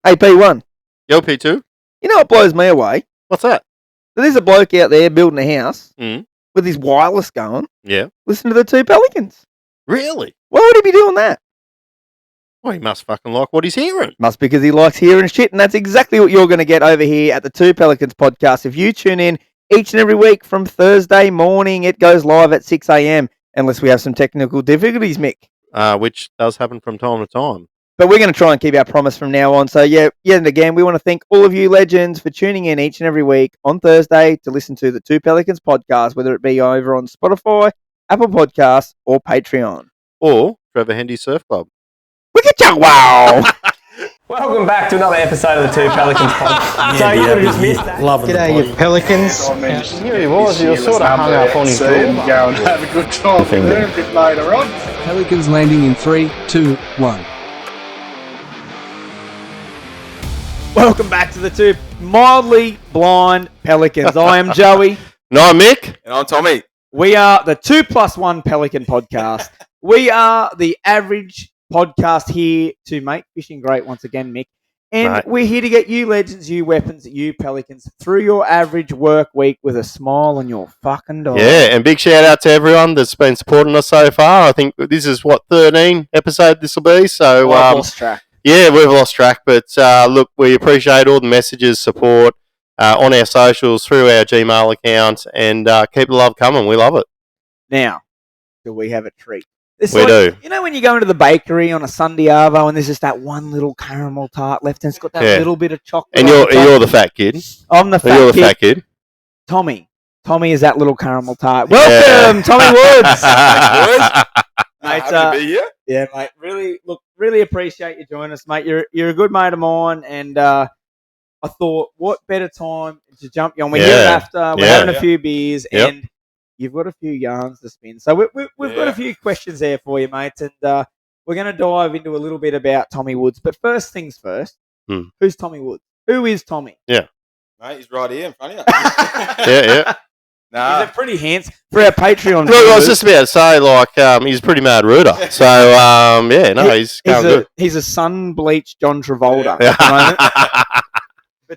Hey, P1. Yo, P2. You know what blows me away? What's that? There's a bloke out there building a house Mm. with his wireless going. Yeah. Listen to the two Pelicans. Really? Why would he be doing that? Well, he must fucking like what he's hearing. Must because he likes hearing shit, and that's exactly what you're going to get over here at the Two Pelicans podcast. If you tune in each and every week from Thursday morning, it goes live at 6 a.m. unless we have some technical difficulties, Mick. Which does happen from time to time. But we're going to try and keep our promise from now on. So, yet again, we want to thank all of you legends for tuning in each and every week on Thursday to listen to the Two Pelicans podcast, whether it be over on Spotify, Apple Podcasts, or Patreon. Or Trevor Hendy Surf Club. Look at you, wow! Welcome back to another episode of the Two Pelicans podcast. So you could have just missed that. Loving G'day, you Pelicans. Here he was, he was sort of hung up on his door. Go and have a good time there a bit later on. Pelicans landing in 3, 2, 1. Welcome back to the Two Mildly Blind Pelicans. I am Joey. No, I'm Mick. And I'm Tommy. We are the 2+1 Pelican podcast. We are the average podcast here to make fishing great once again, Mick. And Right. we're here to get you legends, you weapons, you Pelicans through your average work week with a smile on your fucking door. Yeah, and big shout out to everyone that's been supporting us so far. I think this is, 13 episode this will be. So, I've lost track. yeah, we've lost track. But look, we appreciate all the messages, support on our socials, through our Gmail account, and keep the love coming. We love it. Now, do we have a treat? It's We do. You know when you go into the bakery on a Sunday arvo and there's just that one little caramel tart left and it's got that Yeah. little bit of chocolate. And on the top? you're the fat kid. I'm the You're fat the kid. fat kid. Tommy is that little caramel tart. Welcome, Tommy Woods. Mate, Happy to be here. yeah, mate. Really appreciate you joining us, mate. You're a good mate of mine, and I thought, what better time to jump you on? We're here Yeah. after, we're Yeah. having a few beers, Yep. and you've got a few yarns to spin. So we've got a few questions there for you, mate, and we're going to dive into a little bit about Tommy Woods. But first things first, Who's Tommy Woods? Who is Tommy? Mate, he's right here in front of you. Yeah. Nah. He's a pretty handsome for our Patreon. Look, I was viewers. just about to say, he's a pretty mad rooter. So, he's going good. He's a sun-bleached John Travolta Yeah. at the moment.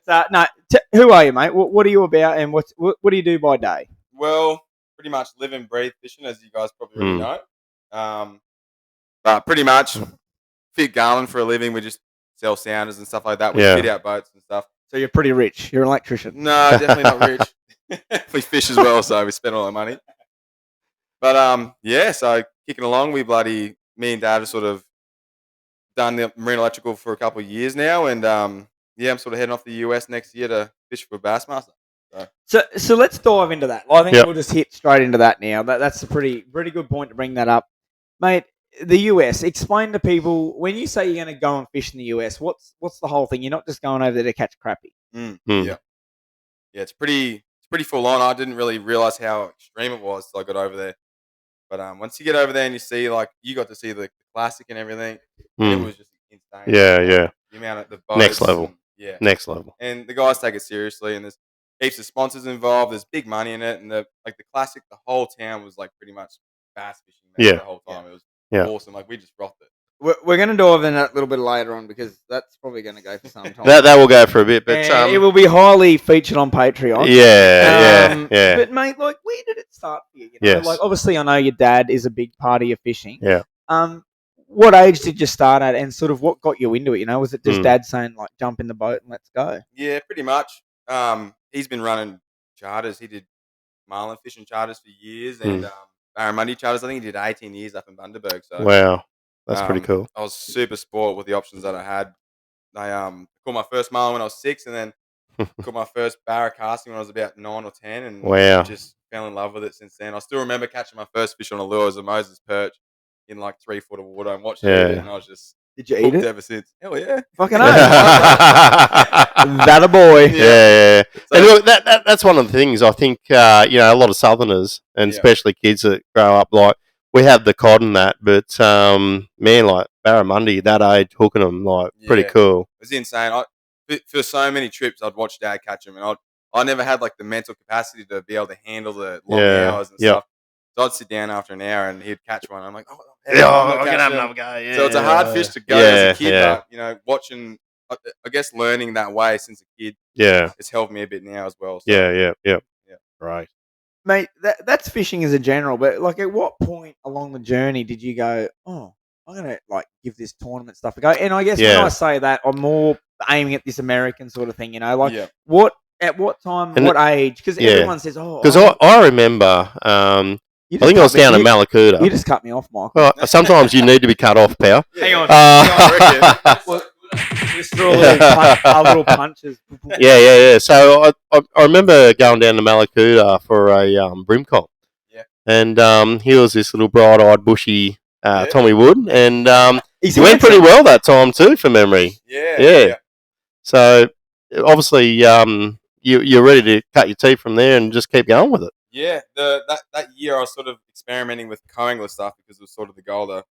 But no, who are you, mate? What are you about, and what do you do by day? Well, pretty much live and breathe fishing, as you guys probably already know. But pretty much fit Garland for a living. We just sell sounders and stuff like that. We Yeah. fit out boats and stuff. So you're pretty rich. You're an electrician. No, definitely not rich. We fish as well, so we spend all our money. But so kicking along, me and Dad have sort of done the marine electrical for a couple of years now, and I'm sort of heading off the US next year to fish for Bassmaster. So let's dive into that. I think Yep. we'll just hit straight into that now. That's a pretty good point to bring that up, mate. The US. Explain to people, when you say you're going to go and fish in the US, what's the whole thing? You're not just going over there to catch crappie. Yeah, it's pretty full on. I didn't really realize how extreme it was till I got over there. But once you get over there and you see, you got to see the classic and everything, it was just insane. Yeah. The amount of the boats Next level. and- Next level. And the guys take it seriously, and there's heaps of sponsors involved. There's big money in it, and the classic, the whole town was pretty much bass fishing the whole time. It was awesome. We just rocked it. We're going to dive in that a little bit later on because that's probably going to go for some time. That will go for a bit, but And it will be highly featured on Patreon. yeah. But mate, where did it start for you? Yes. Obviously, I know your dad is a big part of your fishing. Yeah. What age did you start at, and sort of what got you into it? Was it just dad saying jump in the boat and let's go? Yeah, pretty much. He's been running charters. He did marlin fishing charters for years, and barramundi charters. I think he did 18 years up in Bundaberg. So Wow, that's pretty cool. I was super sport with the options that I had. I caught my first marlin when I was 6, and then caught my first barra casting when I was about 9 or 10, and Wow. just fell in love with it since then. I still remember catching my first fish on a lure as a Moses perch in 3 foot of water and watching it, and I was just Did you eat hooked it? ever since. Hell yeah. Fucking that a boy. Yeah. So- And look, that's one of the things I think. A lot of Southerners and especially kids that grow up we have the cod and that, but barramundi that age hooking them pretty cool. It was insane. For so many trips, I'd watch Dad catch them, and I never had the mental capacity to be able to handle the long hours and stuff. So I'd sit down after an hour, and he'd catch one. I'm like, I'm gonna have another go. Yeah. So it's a hard fish to go as a kid, but watching I guess learning that way since a kid, Yeah. it's helped me a bit now as well. So. Yeah. Yeah. Right. Mate, that's fishing as a general, but like at what point along the journey did you go, oh, I'm gonna like give this tournament stuff a go? And I guess when Yeah. I say that, I'm more aiming at this American sort of thing, you know, like Yeah. at what time, And what age? Because yeah. everyone says, oh, Because I remember, I you think I was down in You Malakuta. just cut me off, Michael. Well, sometimes you need to be cut off, pal. Hang on, just throw a little punches. Yeah. So I remember going down to Malakuta for a brim comp. Yeah. And he was this little bright-eyed, bushy Tommy Wood, and he went pretty well that time too, from memory. Yeah. So obviously, you're ready to cut your teeth from there and just keep going with it. Yeah, that year I was sort of experimenting with co-angler stuff because it was sort of the goal to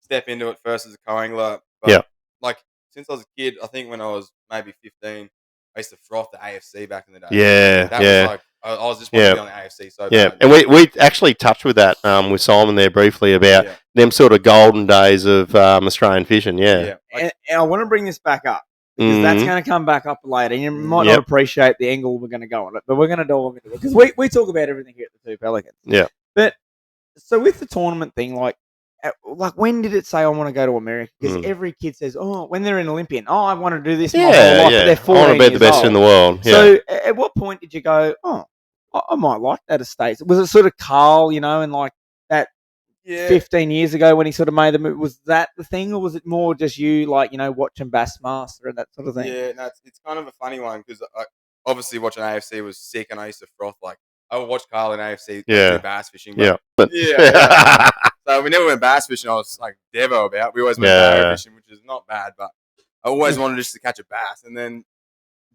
step into it first as a co-angler. But Yeah. like since I was a kid, I think when I was maybe 15, I used to froth the AFC back in the day. Yeah, That was like I was just wanting to be on the AFC so bad. And we actually touched with that with Simon there briefly about them sort of golden days of Australian fishing. Yeah. And I want to bring this back up. Because that's going to come back up later. And you might not appreciate the angle we're going to go on it, but we're going to dive into it. Because we talk about everything here at the Two Pelicans. Yeah. But, so with the tournament thing, like when did it say I want to go to America? Because every kid says, oh, when they're an Olympian, oh, I want to do this my whole life. But they're 14 I want to be the best old. in the world. Yeah. So at what point did you go, oh, I might like that estate? Was it sort of Carl, you know, and like that 15 years ago when he sort of made the move? Was that the thing, or was it more just you, like, you know, watching Bassmaster and that sort of thing? Yeah, no, it's kind of a funny one because obviously watching AFC was sick, and I used to froth like I would watch Carl in AFC do bass fishing. But so we never went bass fishing. I was like Devo about. We always went barrow fishing, which is not bad, but I always wanted just to catch a bass. And then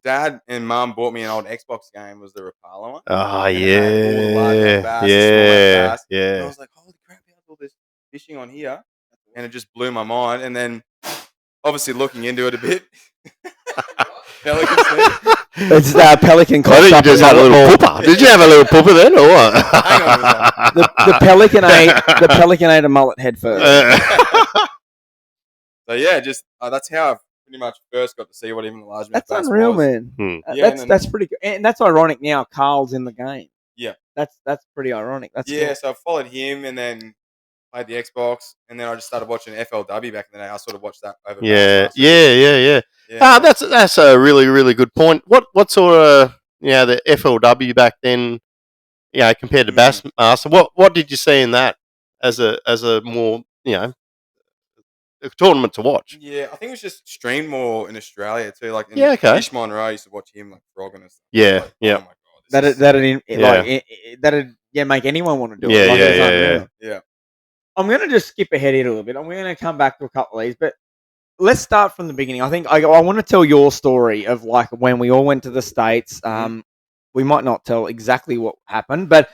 Dad and Mum bought me an old Xbox game. Was the Rapala one? Oh, And I was like, holy crap, how's all this fishing on here? And it just blew my mind. And then obviously looking into it a bit. Pelicans thing. It's Pelican. I think you just had a little pooper. Did you have a little pooper then, or what? Hang on a minute. The Pelican ate a mullet head first. So yeah, just that's how I pretty much first got to see what even the largemouth bass That's unreal, was. man. That's pretty good, and that's ironic. Now Carl's in the game. Yeah, that's pretty ironic. That's cool. Cool. So I followed him, and then played the Xbox, and then I just started watching FLW back in the day. I sort of watched that over. Yeah. That's a really, really good point. What sort of the FLW back then, compared to Bassmaster? What did you see in that as a more a tournament to watch? Yeah, I think it was just streamed more in Australia too. Like Fish Monroe, I used to watch him like frogging and stuff. Yeah, like, oh my God, that'd make anyone want to do it. Yeah. I'm going to just skip ahead here a little bit. I'm going to come back to a couple of these, but let's start from the beginning. I think I want to tell your story of like when we all went to the States. We might not tell exactly what happened, but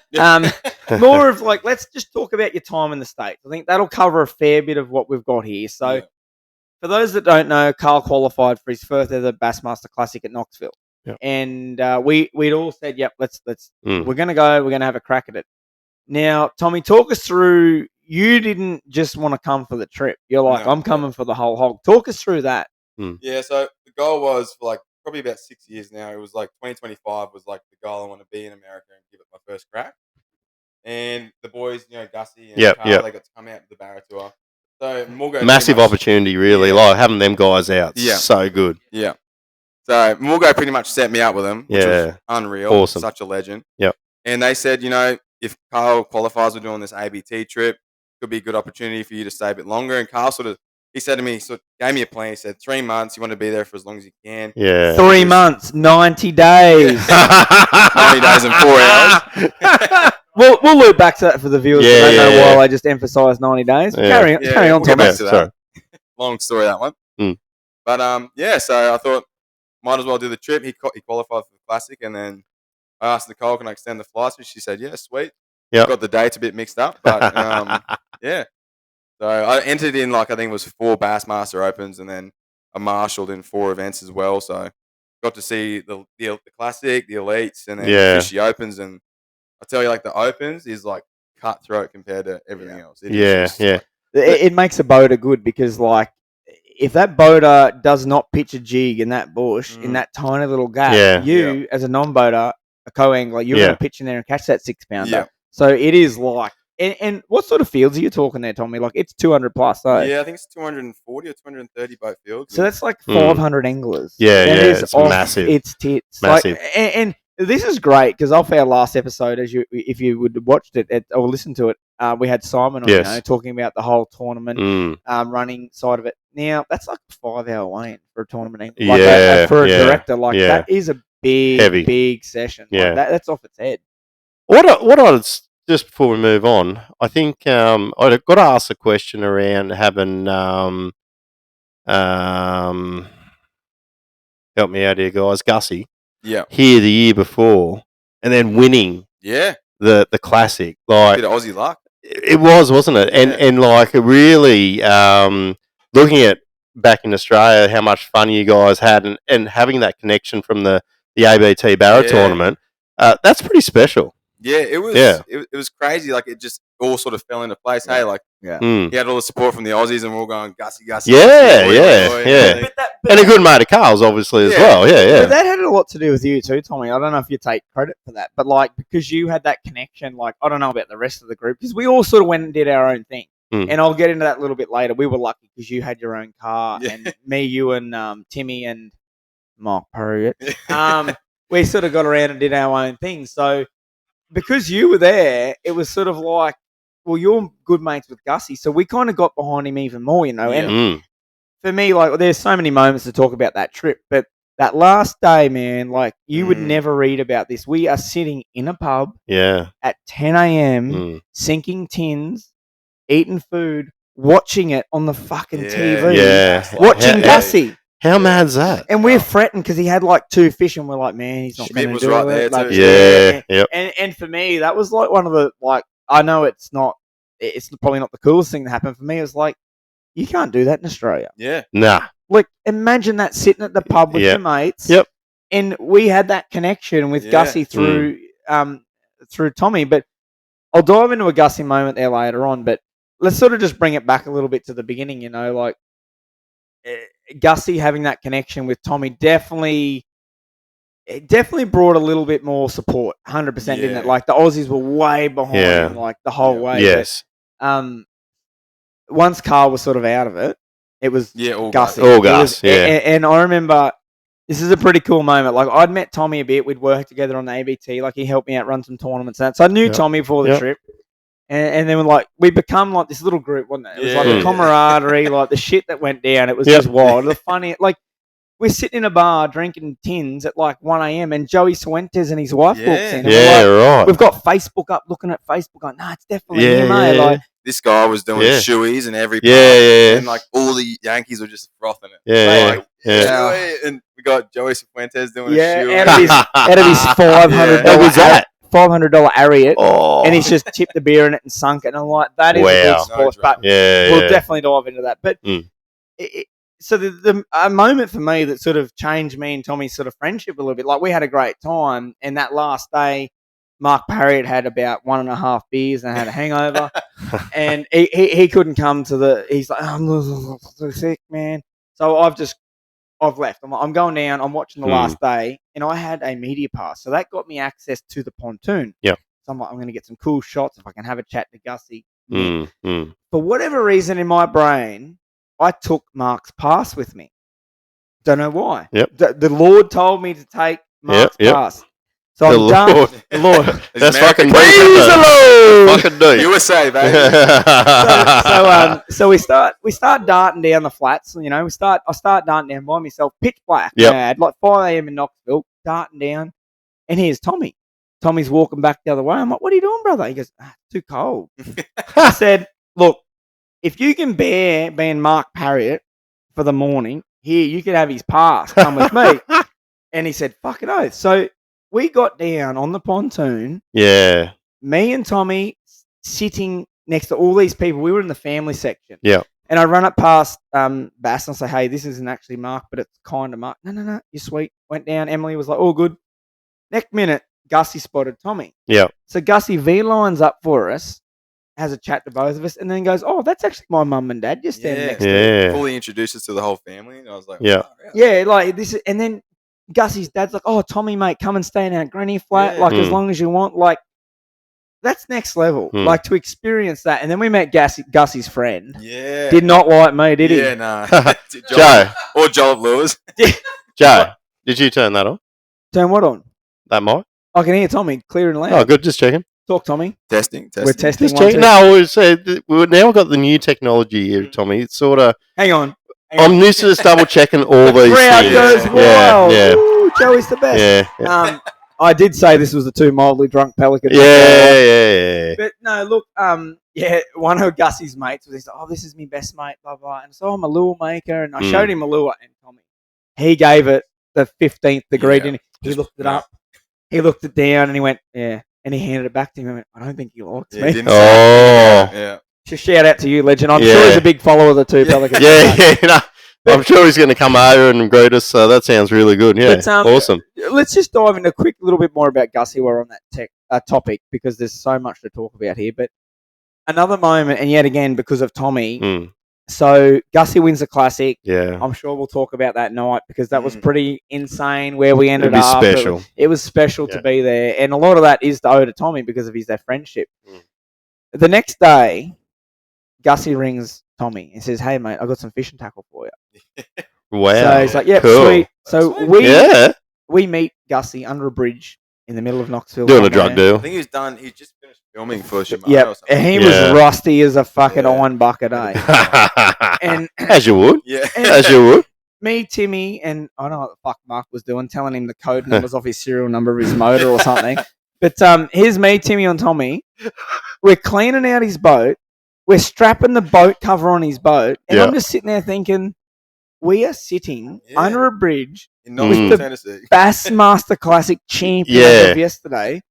more of like, let's just talk about your time in the States. I think that'll cover a fair bit of what we've got here. So for those that don't know, Carl qualified for his first ever Bassmaster Classic at Knoxville. Yep. And we'd all said, yep, let's we're going to go, we're going to have a crack at it. Now, Tommy, talk us through. You didn't just want to come for the trip. You're like, I'm coming for the whole hog. Talk us through that. Yeah, so the goal was for like probably about 6 years now. It was like 2025 was like the goal. I want to be in America and give it my first crack. And the boys, Gussie and Carl, they got to come out to the Barra Tour. So Mulgo massive opportunity, really. Like having them guys out. Yeah. So good. Yeah. So Mulgo pretty much set me up with them, which was unreal. Awesome. Such a legend. Yep. And they said, if Carl qualifies, we're doing this ABT trip. Could be a good opportunity for you to stay a bit longer. And Carl he said to me, gave me a plan. He said, 3 months, you want to be there for as long as you can. Yeah. 3 months, 90 days. 90 days and 4 hours. We'll loop back to that for the viewers. I don't know why I just emphasised 90 days. Yeah. Carry on, we'll Thomas. get back to that. Long story, that one. But, so I thought, might as well do the trip. He qualified for the Classic. And then I asked Nicole, can I extend the flights? She said, yeah, sweet. Yep. Got the dates a bit mixed up, but yeah. So I entered in I think it was 4 Bassmaster Opens, and then I marshaled in 4 events as well. So got to see the Classic, the Elites, and then the Fishy Opens. And I tell you, like the Opens is like cutthroat compared to everything else. It makes a boater good because like if that boater does not pitch a jig in that bush, in that tiny little gap, you as a non-boater, a co-angler, you're going to pitch in there and catch that 6-pounder. Yeah. So it is like, and what sort of fields are you talking there, Tommy? Like it's 200 plus, though. Yeah, I think it's 240 or 230 boat fields. So that's like 500 anglers. Yeah, that is it's massive. It's tits. Massive. Like, and this is great because off our last episode, if you would have watched it or listened to it, we had Simon on, talking about the whole tournament running side of it. Now that's like a 5-hour weigh-in for a tournament, like for a director. Like that is a big session. Like that's off its head. What I just before we move on, I think I've got to ask a question around having help me out here, guys. Gussie, here the year before, and then winning, the classic, like bit of Aussie luck. It was, wasn't it? And like really looking at back in Australia, how much fun you guys had, and having that connection from the ABT Barra tournament, that's pretty special. Yeah, it was. It was crazy. Like it just all sort of fell into place. Hey, like he had all the support from the Aussies, and we're all going Gussie. Yeah. And a good mate of Carl's, obviously, as well. Yeah. But that had a lot to do with you too, Tommy. I don't know if you take credit for that, but like because you had that connection. Like I don't know about the rest of the group because we all sort of went and did our own thing. And I'll get into that a little bit later. We were lucky because you had your own car, and me, you, and Timmy and Mark Perriott. We sort of got around and did our own thing. So because you were there, it was sort of like, well, you're good mates with Gussie, so we kind of got behind him even more, you know. And for me, like, there's so many moments to talk about that trip, but that last day, man, like, you would never read about this. We are sitting in a pub at 10 a.m., sinking tins, eating food, watching it on the fucking TV, watching Gussie. How mad's that? And we're fretting because he had like 2 fish, and we're like, man, he's not going to do right it. There like, too. And for me, that was like one of the, like, I know it's probably not the coolest thing that happened for me. It was like, you can't do that in Australia. Yeah. Nah. Like, imagine that sitting at the pub with your mates. Yep. And we had that connection with Gussie through Tommy. But I'll dive into a Gussie moment there later on. But let's sort of just bring it back a little bit to the beginning, you know, like Gussie having that connection with Tommy definitely brought a little bit more support, 100%, didn't it? Like the Aussies were way behind him, like the whole way. Yes. But, once Carl was sort of out of it, it was all Gussie. All Gus, And I remember this is a pretty cool moment. Like I'd met Tommy a bit. We'd worked together on the ABT. Like he helped me out run some tournaments and that. So I knew Tommy before the trip. And then we become like this little group, wasn't it? It was like the camaraderie, like the shit that went down. It was just wild. The funny, like we're sitting in a bar drinking tins at like 1 a.m. and Joey Suentes and his wife walks in. And right. We've got Facebook up, looking at Facebook, going, nah, it's definitely him, mate. Like this guy was doing shoeies and every and like all the Yankees were just frothing it. And we got Joey Suentes doing a shoe. Out of his $500 Ariat, and he's just tipped the beer in it and sunk it. And I'm like, that is a big sport, but we'll definitely dive into that. But so the moment for me that sort of changed me and Tommy's sort of friendship a little bit, like we had a great time, and that last day, Mark Perriott had about 1.5 beers and had a hangover, and he couldn't come to he's like, I'm so sick, man. So I've left. I'm going down. I'm watching the last day, and I had a media pass, so that got me access to the pontoon. Yeah. So I'm like, I'm going to get some cool shots if I can have a chat to Gussie. For whatever reason in my brain, I took Mark's pass with me. Don't know why. Yep. The Lord told me to take Mark's pass. So the I'm done. The Lord. That's fucking praise the Lord. Fucking do. USA, baby. So we start darting down the flats. You know, I start darting down by myself, pitch black. Yep. Mad, like 5 a.m. in Knoxville, darting down, and here's Tommy. Tommy's walking back the other way. I'm like, "What are you doing, brother?" He goes, "Too cold." I said, "Look, if you can bear being Mark Perriott for the morning, here you can have his pass. Come with me." And he said, "Fucking oath." So we got down on the pontoon. Yeah. Me and Tommy sitting next to all these people. We were in the family section. Yeah. And I run up past Bass and I say, "Hey, this isn't actually Mark, but it's kind of Mark." No, you're sweet. Went down. Emily was like, "All good." Next minute, Gussie spotted Tommy. Yeah. So Gussie V lines up for us, has a chat to both of us, and then goes, "Oh, that's actually my mum and dad just standing next to me." Yeah. Fully introduced us to the whole family, and I was like, Yeah. "Oh, really?" Yeah, like this, and then Gussie's dad's like, "Oh, Tommy, mate, come and stay in our granny flat, Yeah. like as long as you want." Like that's next level. Like to experience that, and then we met Gussie's friend. Yeah. Did not like me, did he? Yeah, nah. Joe. Or Joel Lewis. Joe, did you turn that on? Turn what on? That mic? I can hear Tommy clear and loud. Oh, good. Just checking. Talk, Tommy. Testing. We're testing. Just One, checking. two. No, we've now got the new technology here, Tommy. It's sort of. Hang on. I'm used to just double checking all these Crowd things. goes Yeah, wild. yeah. Ooh, Joey's the best. Yeah. I did say this was the two mildly drunk Pelicans. Yeah. But no, look, one of Gussie's mates was like, "Oh, this is my best mate, blah blah," and so I'm a lure maker, and I showed him a lure, and Tommy, he gave it the 15th degree, didn't he? He looked it up, he looked it down, and he went, "Yeah," and he handed it back to me. And went, "I don't think he likes me." Yeah. Just shout out to you, legend. I'm Yeah. sure he's a big follower of the two Pelicans. Yeah. I'm sure he's going to come over and greet us. So that sounds really good. Yeah, But, awesome. Let's just dive into a quick little bit more about Gussie while we're on that topic, because there's so much to talk about here. But another moment, and yet again because of Tommy. So Gussie wins the Classic. Yeah. I'm sure we'll talk about that night because that was pretty insane where we ended up. Special. It was special to be there, and a lot of that is to owe to Tommy because of their friendship. The next day, Gussie rings Tommy and says, "Hey mate, I got some fishing tackle for you." Wow. So he's like, "Yeah, cool. sweet." So we meet Gussie under a bridge in the middle of Knoxville. Doing a drug deal. I think he's done. He just finished filming for Shimano. Yeah, and he was rusty as a fucking iron bucket, eh? And as you would. Yeah. As you would. Me, Timmy, and I don't know what the fuck Mark was doing, telling him the code numbers off his serial number of his motor or something. But here's me, Timmy, and Tommy. We're cleaning out his boat. We're strapping the boat cover on his boat, and I'm just sitting there thinking, we are sitting under a bridge in Knoxville, Tennessee. Bassmaster Classic champion of yesterday,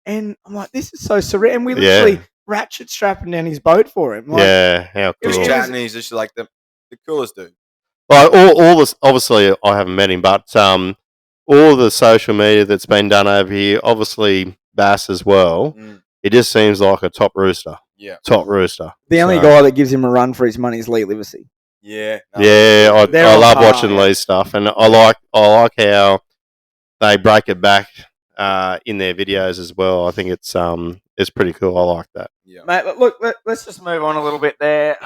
and I'm like, this is so surreal. And we literally ratchet strapping down his boat for him. Like, how cool. He was chatting, he's just like the coolest dude. Like all this, obviously, I haven't met him, but all the social media that's been done over here, obviously Bass as well. It just seems like a top rooster. Yeah. Top rooster. The only guy that gives him a run for his money is Lee Livesey. Yeah. I love watching Lee's stuff, and I like how they break it back in their videos as well. I think it's pretty cool. I like that. Yeah. Mate, look, let's just move on a little bit there.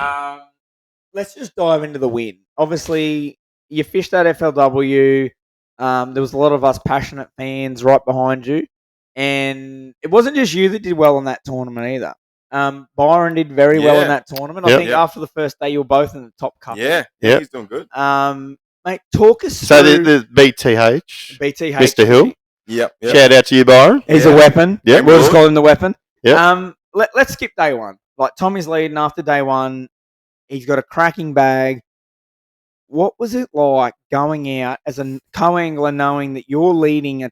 Let's just dive into the win. Obviously, you fished that FLW. There was a lot of us passionate fans right behind you. And it wasn't just you that did well in that tournament either. Byron did very well in that tournament. I think after the first day, you were both in the top couple. Yeah, he's doing good. Mate, talk us through. So the BTH, Mr. Hill. Yep. Shout out to you, Byron. He's a weapon. Yeah, we'll just call him the weapon. Yeah. Let's skip day one. Like Tommy's leading after day one. He's got a cracking bag. What was it like going out as a co-angler knowing that you're leading?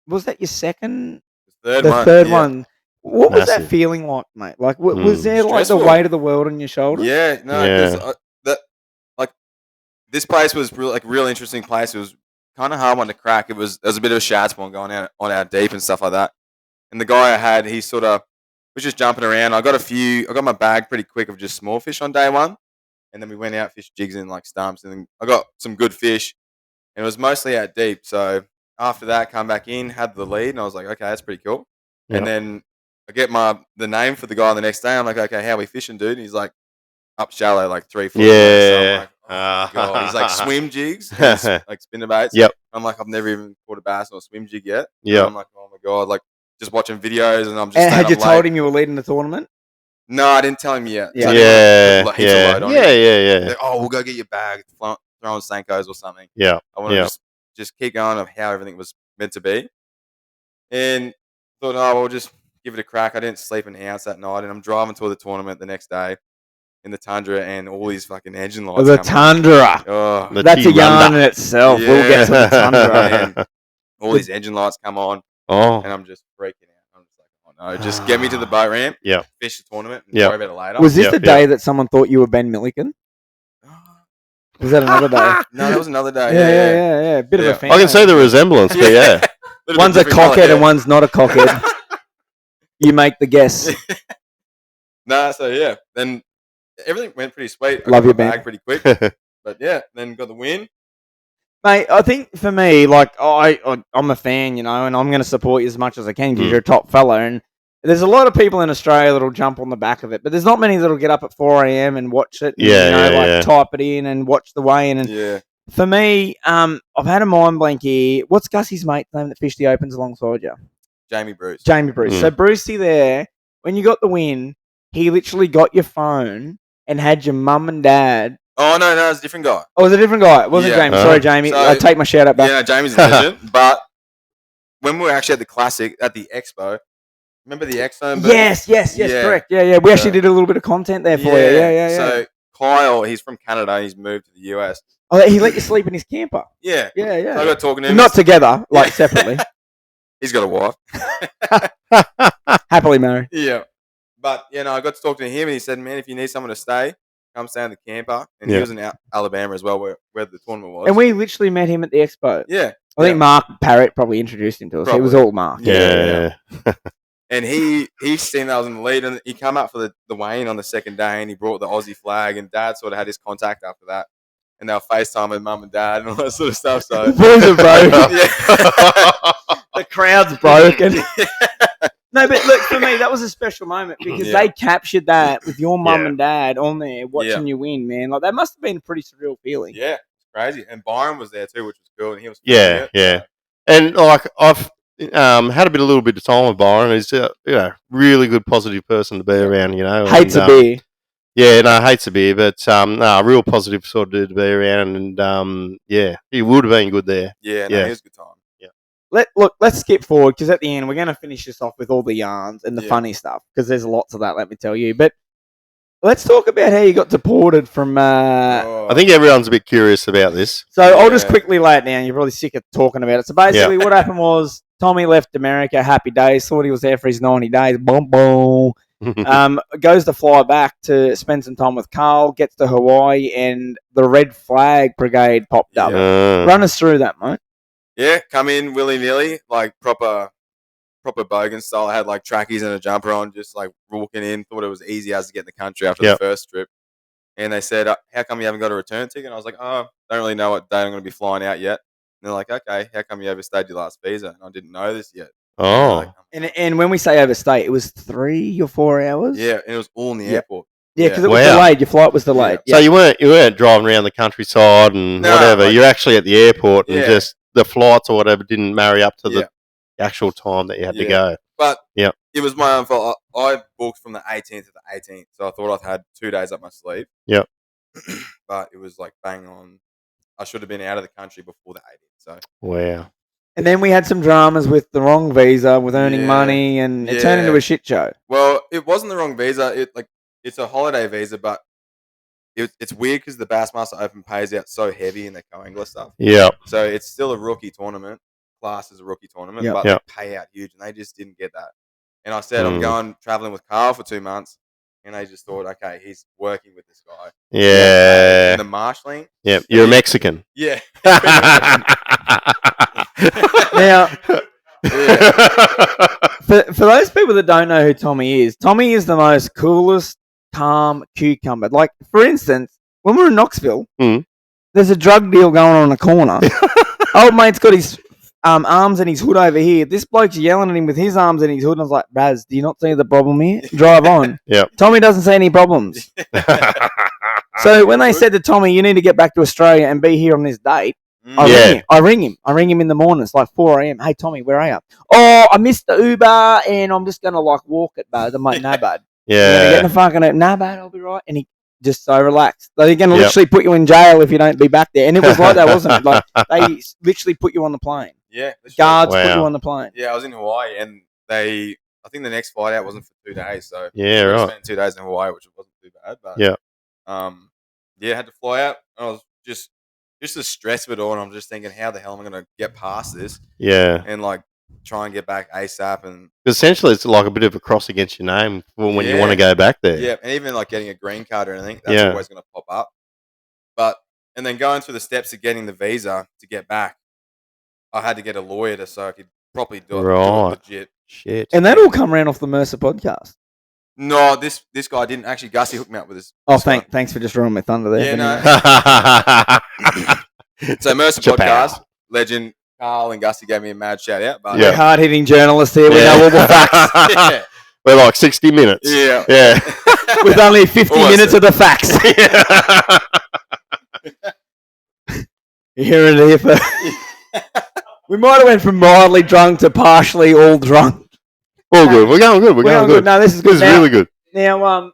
Was that your second? The third one. What was that feeling like, mate? Like, was there stressful. Like the weight of the world on your shoulders? Yeah, no, this place was real interesting place. It was kind of hard one to crack. It was a bit of a shad spawn going out on our deep and stuff like that. And the guy I had, he sort of was just jumping around. I got my bag pretty quick of just small fish on day one, and then we went out fish jigs and like stumps, and then I got some good fish, and it was mostly out deep. So after that, come back in, had the lead, and I was like, okay, that's pretty cool. Yep. And then I get the name for the guy the next day. I'm like, okay, how we fishing, dude? And he's like, up shallow, like 3 foot. Yeah. So I'm like, oh my God. He's like, swim jigs, like spinner baits. Yep. I'm like, I've never even caught a bass or a swim jig yet. Yeah. I'm like, oh my God, like just watching videos, and I'm just. And had you told him you were leading the tournament? No, I didn't tell him yet. Yeah. So Yeah. Like, oh, we'll go get your bag, throwing Senkos or something. Yeah. I want to just keep going of how everything was meant to be. And thought, no, we'll just give it a crack. I didn't sleep in the house that night, and I'm driving to the tournament the next day in the Tundra, and all these fucking engine lights. The Tundra. Oh, that's a yarn in itself. Yeah. We'll get to the Tundra. All these engine lights come on, and I'm just freaking out. I'm just like, oh no, just get me to the boat ramp, fish the tournament, and worry about it later. Was this the day that someone thought you were Ben Milliken? Was that another day? No, that was another day. Yeah. Bit of a fan. I can see the resemblance, but yeah. One's a cockhead and one's not a cockhead. You make the guess. Nah, so yeah, then everything went pretty sweet. I Love got your my band. bag pretty quick, but yeah, then got the win. Mate, I think for me, like I'm a fan, and I'm going to support you as much as I can because you're a top fella. And there's a lot of people in Australia that'll jump on the back of it, but there's not many that'll get up at 4 a.m. and watch it. And, type it in and watch the weigh-in. And Yeah, for me, I've had a mind blank here. What's Gussie's mate's name that fished the opens alongside you? Jamie Bruce. Jamie Bruce. So Brucey there, when you got the win, he literally got your phone and had your mum and dad. Oh no, it's a different guy. Oh, it was a different guy. It wasn't Jamie. Sorry, Jamie. So- I take my shout out back. Yeah, no, Jamie's a legend. But when we were actually at the Classic at the Expo, remember the Expo? Yes, Yeah. correct. Yeah. We actually did a little bit of content there for you. Yeah. So Kyle, he's from Canada. He's moved to the US. Oh, he let you sleep in his camper. Yeah. Yeah. So I got talking to him. Not together, like separately. He's got a wife. Happily married. Yeah. But, I got to talk to him and he said, man, if you need someone to stay, come stay in the camper. And he was in Alabama as well, where the tournament was. And we literally met him at the expo. Yeah. I think Mark Parrott probably introduced him to us. It was all Mark. Yeah. And he seen that I was in the lead, and he came out for the weigh-in on the second day, and he brought the Aussie flag, and Dad sort of had his contact after that. And they were FaceTiming Mum and Dad and all that sort of stuff. So The boys are broken. Yeah. The crowd's broken. No, but look, for me, that was a special moment because they captured that with your mum and dad on there watching you win, man. Like, that must have been a pretty surreal feeling. Yeah, it's crazy. And Byron was there too, which was cool. And he was And like I've had a little bit of time with Byron. He's a really good, positive person to be around. Hates a beer. Yeah, no, hates a beer, but real positive sort of dude to be around, and he would have been good there. Yeah, it was a good time. Let's skip forward because at the end we're going to finish this off with all the yarns and the funny stuff because there's lots of that. Let me tell you, but let's talk about how you got deported from. I think everyone's a bit curious about this. So I'll just quickly lay it down. You're probably sick of talking about it. So basically, what happened was Tommy left America. Happy days. Thought he was there for his 90 days. Boom, boom. Goes to fly back to spend some time with Carl. Gets to Hawaii, and the Red Flag Brigade popped up. Run us through that, mate. Yeah, come in willy-nilly, like proper bogan style. I had like trackies and a jumper on, just like walking in. Thought it was easy as to get in the country after the first trip. And they said, how come you haven't got a return ticket? And I was like, don't really know what day I'm going to be flying out yet. And they're like, okay, how come you overstayed your last visa? And I didn't know this yet. Oh. And when we say overstay, it was 3 or 4 hours? Yeah, and it was all in the airport. Yeah, because it was delayed. Your flight was delayed. So you weren't driving around the countryside and whatever. You're actually at the airport and just the flights or whatever didn't marry up to the actual time that you had to go. But it was my own fault. I booked from the 18th to the 18th, so I thought I had 2 days up my sleeve. Yep. But it was like bang on. I should have been out of the country before the 18th. So wow. And then we had some dramas with the wrong visa, with earning money, and it turned into a shit show. Well, it wasn't the wrong visa. It's a holiday visa, but it's weird because the Bassmaster Open pays out so heavy in their co-angler stuff. Yeah. So it's still a rookie tournament, class as a rookie tournament, but they pay out huge, and they just didn't get that. And I said, I'm going traveling with Carl for 2 months, and they just thought, okay, he's working with this guy. Yeah. And the marshalling. Yeah, you're a Mexican. Yeah. Now, for those people that don't know who Tommy is the most coolest, calm cucumber. Like, for instance, when we're in Knoxville, there's a drug deal going on in the corner. Old mate's got his arms and his hood over here. This bloke's yelling at him with his arms and his hood. And I was like, Raz, do you not see the problem here? Drive on. Tommy doesn't see any problems. So when they said to Tommy, you need to get back to Australia and be here on this date, I ring him. I ring him in the morning. It's like 4 a.m. Hey, Tommy, where are you? Oh, I missed the Uber and I'm just going to like walk it, bud. I'm like, no, bud. Yeah. Get in the fucking, nah, bud, I'll be right. And he just so relaxed. They're going to literally put you in jail if you don't be back there. And it was like that, wasn't it? Like, they literally put you on the plane. Yeah. Guards put you on the plane. Yeah, I was in Hawaii and I think the next flight out wasn't for 2 days. So I spent 2 days in Hawaii, which wasn't too bad. But I had to fly out. I was just the stress of it all, and I'm just thinking, how the hell am I going to get past this? Yeah. And like try and get back ASAP. And essentially, it's like a bit of a cross against your name for when you want to go back there. Yeah, and even like getting a green card or anything, that's always going to pop up. And then going through the steps of getting the visa to get back, I had to get a lawyer so I could properly do it legit. Shit. And that all come around off the Mercer podcast. No, this guy didn't actually. Gussie hooked me up with this. Oh, this guy. thanks for just ruining my thunder there. Yeah, But So Mercer Chappelle. Podcast legend Carl and Gussie gave me a mad shout out. But we're hard-hitting journalists here. We know all the facts. yeah. We're like 60 minutes. Yeah. Yeah. With only 50 Almost minutes there. of the facts. You hear it here for... We might have went from mildly drunk to partially all drunk. All good. We're going good. We're going good. No, this is good. This is really good. Now,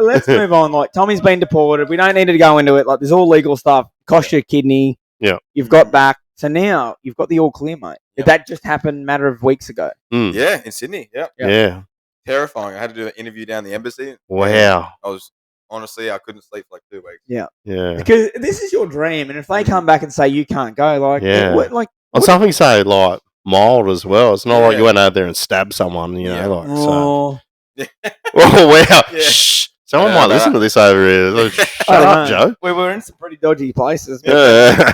let's move on. Like, Tommy's been deported. We don't need to go into it. Like, there's all legal stuff. Cost you a kidney. Yeah. You've got back. So now you've got the all clear, mate. Yep. That just happened a matter of weeks ago. Mm. Yeah, in Sydney. Yeah. Yeah. Terrifying. I had to do an interview down the embassy. Wow. I was honestly, I couldn't sleep for like 2 weeks. Yeah. Yeah. Because this is your dream. And if they come back and say you can't go, like, Yeah. what, Something so like mild as well. It's not like Yeah. you went out there and stabbed someone, you know, Yeah. like so. oh, Oh wow! Yeah. Shh. Someone Yeah, might but- listen to this over here. Like, I Shut don't up, know. Joe. We were in some pretty dodgy places. But Yeah.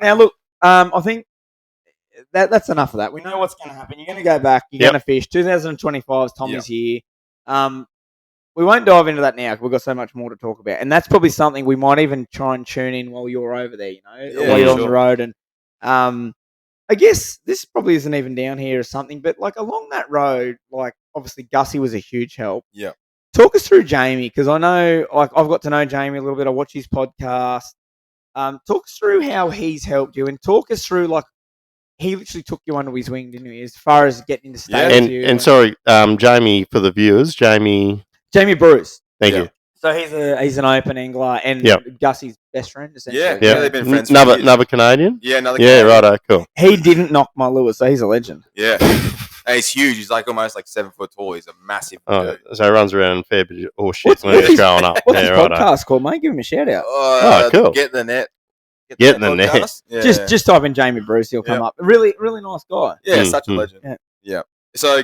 Now, look, I think that's enough of that. We know what's going to happen. You're going to go back. You're Yep. going to fish. 2025 is Tommy's year. We won't dive into that now because we've got so much more to talk about. And that's probably something we might even try and tune in while you're over there, Yeah, while you're on the sure. road. And I guess this probably isn't even down here or something, but like along that road, like obviously Gussie was a huge help. Yeah. Talk us through Jamie, because I know, like, I've got to know Jamie a little bit. I watch his podcast. Talk us through how he's helped you, and talk us through, like, he literally took you under his wing, didn't he? As far as getting into stay Yeah. with you. And sorry, Jamie, for the viewers, Jamie. Jamie Bruce. Thank Yeah. you. So he's an open angler and Yep. Gussie's best friend, essentially. Yeah. Yeah. they've been friends for Another years. another Canadian. Yeah, another Yeah, Canadian. righto, cool. He didn't knock my lure, so he's a legend. Yeah. Hey, he's huge. He's like almost like 7 foot tall. He's a massive Oh, dude. so he runs around and fair bit of shit What's when he's his- growing up. What's Yeah, his righto. podcast called, mate? Give him a shout out. Oh, cool. Get the net. Get the net. podcast. Yeah. Just type in Jamie Bruce, he'll come Yeah. up. Really, really nice guy. Yeah, Mm, such a mm. legend. Yeah. So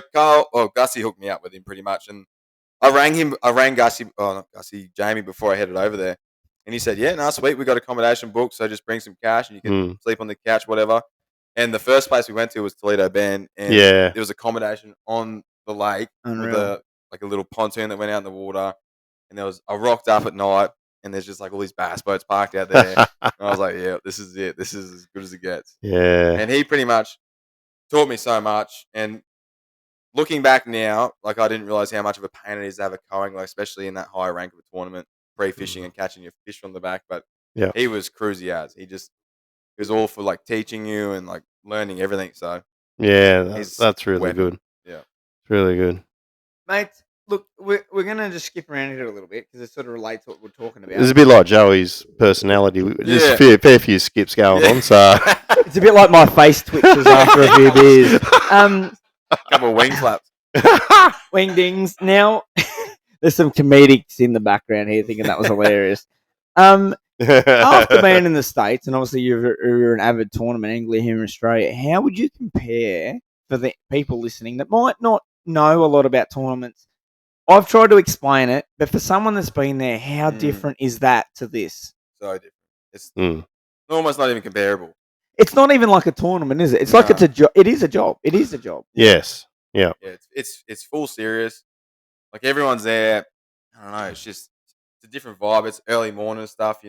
Gussie hooked me up with him pretty much, and I rang Jamie before I headed over there, and he said, "Yeah, no, sweet, we got accommodation booked, so just bring some cash and you can sleep on the couch, whatever." And the first place we went to was Toledo Bend, and Yeah. there was accommodation on the lake with Unreal. a little pontoon that went out in the water, and I rocked up at night, and there's just like all these bass boats parked out there. And I was like, "Yeah, this is it. This is as good as it gets." Yeah. And he pretty much taught me so much. And looking back now, like, I didn't realize how much of a pain it is to have a coing, like, especially in that high rank of a tournament, pre-fishing and catching your fish from the back. But Yeah. he was cruisy as. He was all for like teaching you and like learning everything. So Yeah, He's that's really weapon. good. Yeah. It's really good. Mate, look, we're going to just skip around here a little bit because it sort of relates to what we're talking about. It's a bit like Joey's personality. There's Yeah. a fair few skips going Yeah. on, so It's a bit like my face twitches after a few beers. couple of wing flaps. Wing dings. Now, there's some comedics in the background here thinking that was hilarious. After being in the States, and obviously you're an avid tournament angler here in Australia, how would you compare, for the people listening that might not know a lot about tournaments? I've tried to explain it, but for someone that's been there, how different is that to this? So different. It's Mm. almost not even comparable. It's not even like a tournament, is it? It's like No. it's a job. It is a job. It is a job. Yes. Yeah. Yeah, it's full serious. Like, everyone's there. I don't know. It's just it's a different vibe. It's early morning stuff.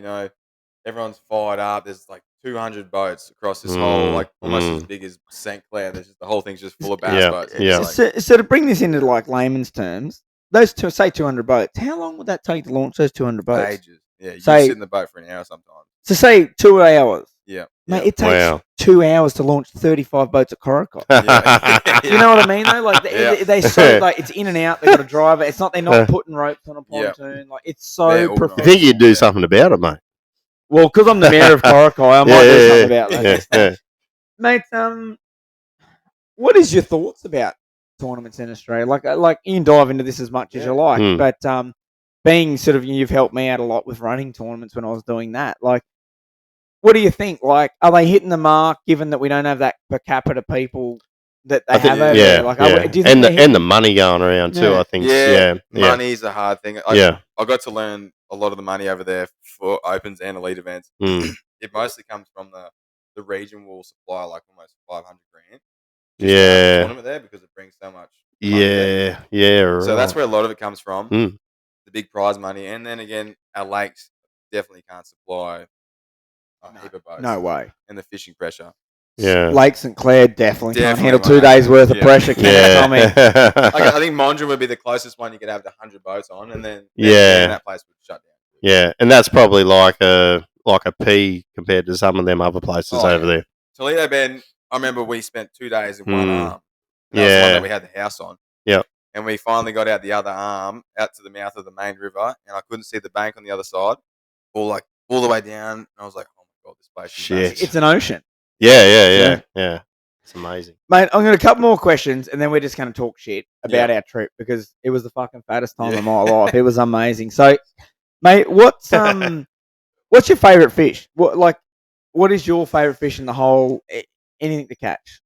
Everyone's fired up. There's like 200 boats across this whole, like, almost as big as St. Clair. There's just the whole thing's just full of bass Yeah, boats. It's yeah. like- So to bring this into like layman's terms, those two, say 200 boats, how long would that take to launch those 200 boats? ages. Yeah, you Say- sit in the boat for an hour sometimes. So say 2 hours. Yeah. Mate, yeah. it takes Wow. 2 hours to launch 35 boats at Coracott. Yeah. You know what I mean, though? Like Yeah. they so like it's in and out. They got a driver. It's not they're not putting ropes on a Yeah. pontoon. Like it's They're so organised. I professional. think you'd do something about it, mate. Well, because I'm the mayor of Coracott, I might do something about that. Yeah, yeah. Mate, what is your thoughts about tournaments in Australia? Like you can dive into this as much as you like, Mm. but being sort of you've helped me out a lot with running tournaments when I was doing that. Like, what do you think? Like, are they hitting the mark? Given that we don't have that per capita people that they I think, have over yeah, there, like, yeah. do you think and the money going around too. Yeah. I think. Yeah, Yeah, money's a hard thing. yeah. I got to learn a lot of the money over there for opens and elite events. Mm. It mostly comes from the region will supply like almost 500 grand. Yeah. Tournament there because it brings so much Yeah, yeah, right. So that's where a lot of it comes from, Mm. the big prize money. And then again, our lakes definitely can't supply a heap of boats. No way. And the fishing pressure. Yeah. Lake St. Clair definitely can't Definitely, handle 2 mate. days worth of Yeah. pressure. Can you tell me? I think Mondrian would be the closest one you could have to 100 boats on, and then that place would shut down. Yeah, and that's probably like a P compared to some of them other places over there. Toledo Bend, I remember we spent 2 days in one arm. That was the one Yeah. that we had the house on. Yep. And we finally got out the other arm, out to the mouth of the main river, and I couldn't see the bank on the other side, all the way down. And I was like, oh my God, this place is Shit. massive. It's an ocean. Yeah. It's amazing. Mate, I'm going to a couple more questions, and then we're just going to talk shit about our trip because it was the fucking fattest time of my life. It was amazing. So, mate, what's your favourite fish? What is your favourite fish in the whole anything to catch?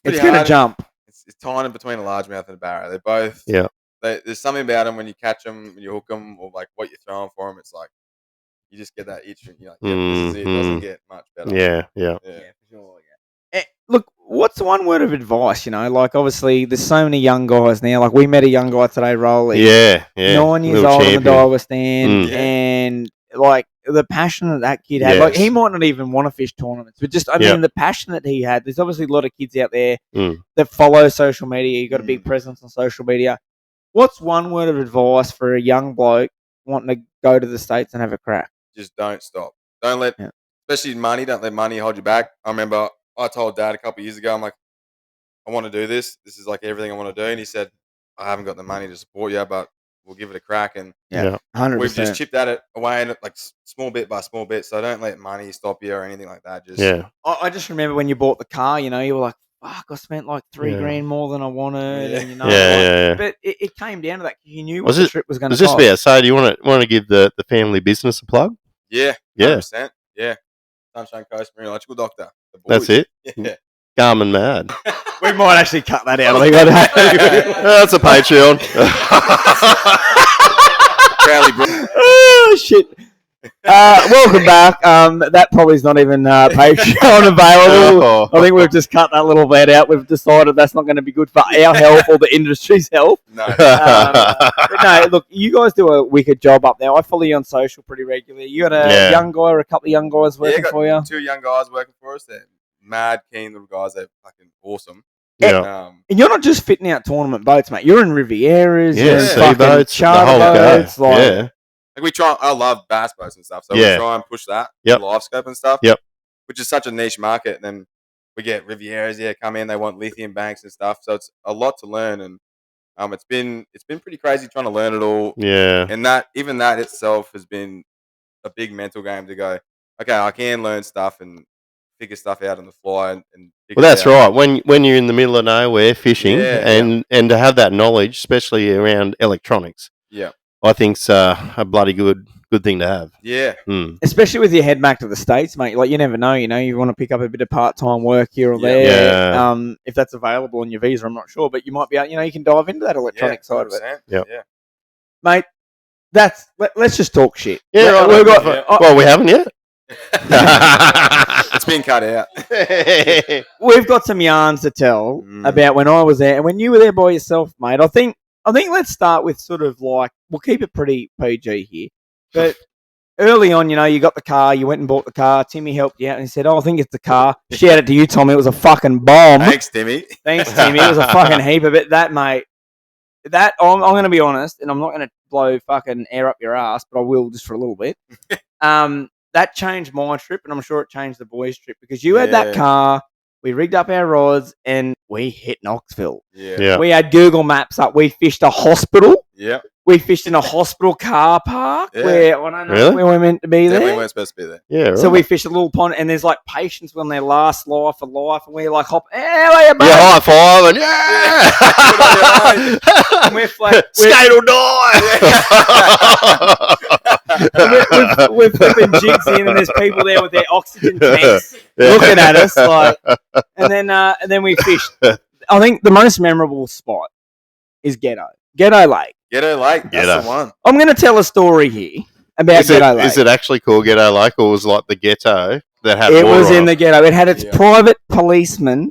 It's going to jump. It's tiny between a largemouth and a barra. They're both. Yeah. There's something about them when you catch them, when you hook them, or like what you're throwing for them. It's like you just get that itch, and you're like, this is it. It doesn't get much better. Yeah. For sure. Look, what's one word of advice? Like obviously, there's so many young guys now. Like we met a young guy today, Rolly. Yeah. 9 years Little old on the champion. diver stand, Yeah. and like the passion that kid had. Yes. Like he might not even want to fish tournaments, but just I mean the passion that he had. There's obviously a lot of kids out there that follow social media. You got a big presence on social media. What's one word of advice for a young bloke wanting to go to the States and have a crack? Just don't stop. Don't let, especially money. Don't let money hold you back. I remember I told Dad a couple of years ago, I'm like, I want to do this. This is like everything I want to do. And he said, I haven't got the money to support you, but we'll give it a crack. And 100%. we've just chipped at it away, and like small bit by small bit. So don't let money stop you or anything like that. Just I just remember when you bought the car, you were like, fuck, I spent like $3,000 more than I wanted. Yeah. And, but it came down to that. You knew what the trip was going to cost. I was just about to say, do you want to give the family business a plug? Yeah. 100%. Yeah. Sunshine Coast Meteorological Doctor. That's it? Yeah. Garmin Mad. We might actually cut that out. I think that's a Patreon. Oh, shit. Welcome back. That probably is not even Patreon available. I think we've just cut that little bit out. We've decided that's not going to be good for our health or the industry's health. No. But no, look, you guys do a wicked job up there. I follow you on social pretty regularly. You got a young guy or a couple of young guys working for you? 2 young guys working for us. They're mad keen little guys. They're fucking awesome. Yeah. And you're not just fitting out tournament boats, mate. You're in Rivieras, you're in sea fucking boats, charter the whole boats. go. Like, Like we try, I love bass boats and stuff, so we try and push that, live scope and stuff, which is such a niche market. And then we get Rivieras, come in, they want lithium banks and stuff, so it's a lot to learn. And it's been pretty crazy trying to learn it all. Yeah, and that itself has been a big mental game to go, okay, I can learn stuff and figure stuff out on the fly. And well, that's right. When you're in the middle of nowhere fishing, and to have that knowledge, especially around electronics, I think's a bloody good thing to have. Yeah. Especially with your head back to the States, mate. Like, you never know, you want to pick up a bit of part-time work here or there. Yeah. If that's available on your visa, I'm not sure. But you might be able, you can dive into that electronic side of it. Yeah. Mate, let's just talk shit. Yeah, right. Well, we haven't yet. It's been cut out. We've got some yarns to tell about when I was there and when you were there by yourself, mate. I think let's start with sort of like, we'll keep it pretty PG here. But early on, you got the car, you went and bought the car. Timmy helped you out and he said, I think it's the car. Shout out to you, Tommy. It was a fucking bomb. Thanks, Timmy. Thanks, Timmy. It was a fucking heap of it. That, mate, I'm going to be honest, and I'm not going to blow fucking air up your ass, but I will just for a little bit. That changed my trip, and I'm sure it changed the boys' trip because you had that car. We rigged up our rods, and we hit Knoxville. Yeah. We had Google Maps up. We fished a hospital. Yeah. We fished in a hospital car park where I don't know where we're meant to be there. Definitely weren't supposed to be there. Yeah. Right. So we fished a little pond, and there's like patients on their last life of life, and we're like, hop, how are you, mate? High five, and And we're like, skate or die. we're flipping jigs in, and there's people there with their oxygen tanks looking at us, like, and then we fished. I think the most memorable spot is Ghetto Lake. Ghetto Lake, that's the one. I'm going to tell a story here about Ghetto Lake. Is it actually called Ghetto Lake, or was it like the ghetto that had it water was in on the ghetto. It had its private police lady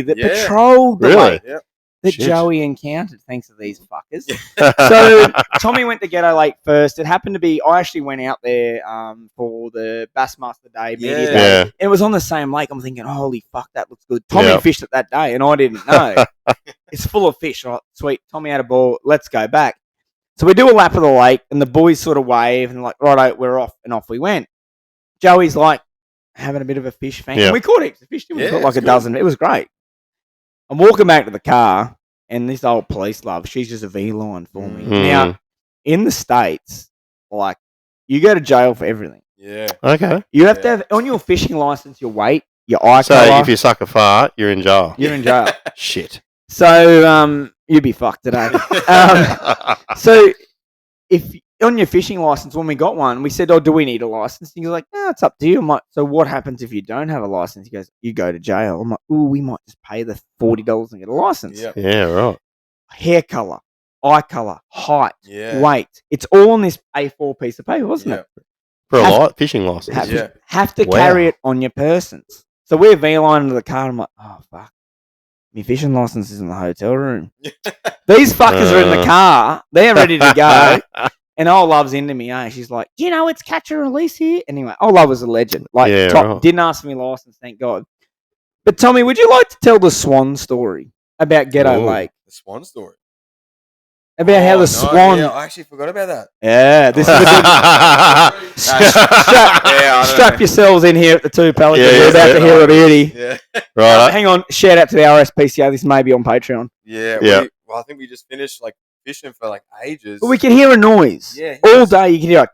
that patrolled the lake. Yep. that Shit. Joey encountered thanks to these fuckers. So Tommy went to Ghetto Lake first. It happened to be, I actually went out there for the Bassmaster Day, media Yeah. day. Yeah. And it was on the same lake. I'm thinking, holy fuck, that looks good. Tommy Yep. fished it that day, and I didn't know. It's full of fish. Right? Sweet. Tommy had a ball. Let's go back. So we do a lap of the lake, and the boys sort of wave, and like, righto, we're off, and off we went. Joey's like having a bit of a fish fang. Yeah. And we caught heaps of fish. We Yeah, caught like it's a good. dozen. It was great. I'm walking back to the car, and this old police love, she's just a V-line for me. Mm. Now, in the States, like, you go to jail for everything. Yeah. Okay. You have to have, on your fishing license, your weight, your eye So colour, if you suck a fart, you're in jail. you're in jail. Shit. So, you'd be fucked today. So, if on your fishing license, when we got one, we said, "Oh, do we need a license?" And he's like, "No, it's up to you." I'm like, "So what happens if you don't have a license?" He goes, "You go to jail." I'm like, "Ooh, we might just pay the $40 and get a license." Yeah. Yeah, right. Hair color, eye color, height, Yeah. weight. It's all on this A4 piece of paper, wasn't Yeah. it? For a Have- fishing license. Have, Yeah. have to Wow. carry it on your persons. So we're V-line into the car. And I'm like, "Oh fuck, my fishing license is in the hotel room." These fuckers are in the car. They're ready to go. And old Love's into me, eh? She's like, "You know, it's catch and release here." Anyway, old Love was a legend. Like, Yeah, right. didn't ask for my license, thank God. But Tommy, would you like to tell the Swan story about Ghetto Ooh. Lake? The Swan story. About how the no, Swan. Yeah, I actually forgot about that. Yeah, this is a good. Strap, Yeah, I don't strap know. yourselves in here at the two Pelicans. Yeah, We're about yeah. to hear a beauty. Yeah. Right. Hang on, shout out to the RSPCA. This may be on Patreon. Yeah. Yeah. Well, I think we just finished like fishing for like ages. But we could hear a noise. Yeah, All day you could hear like,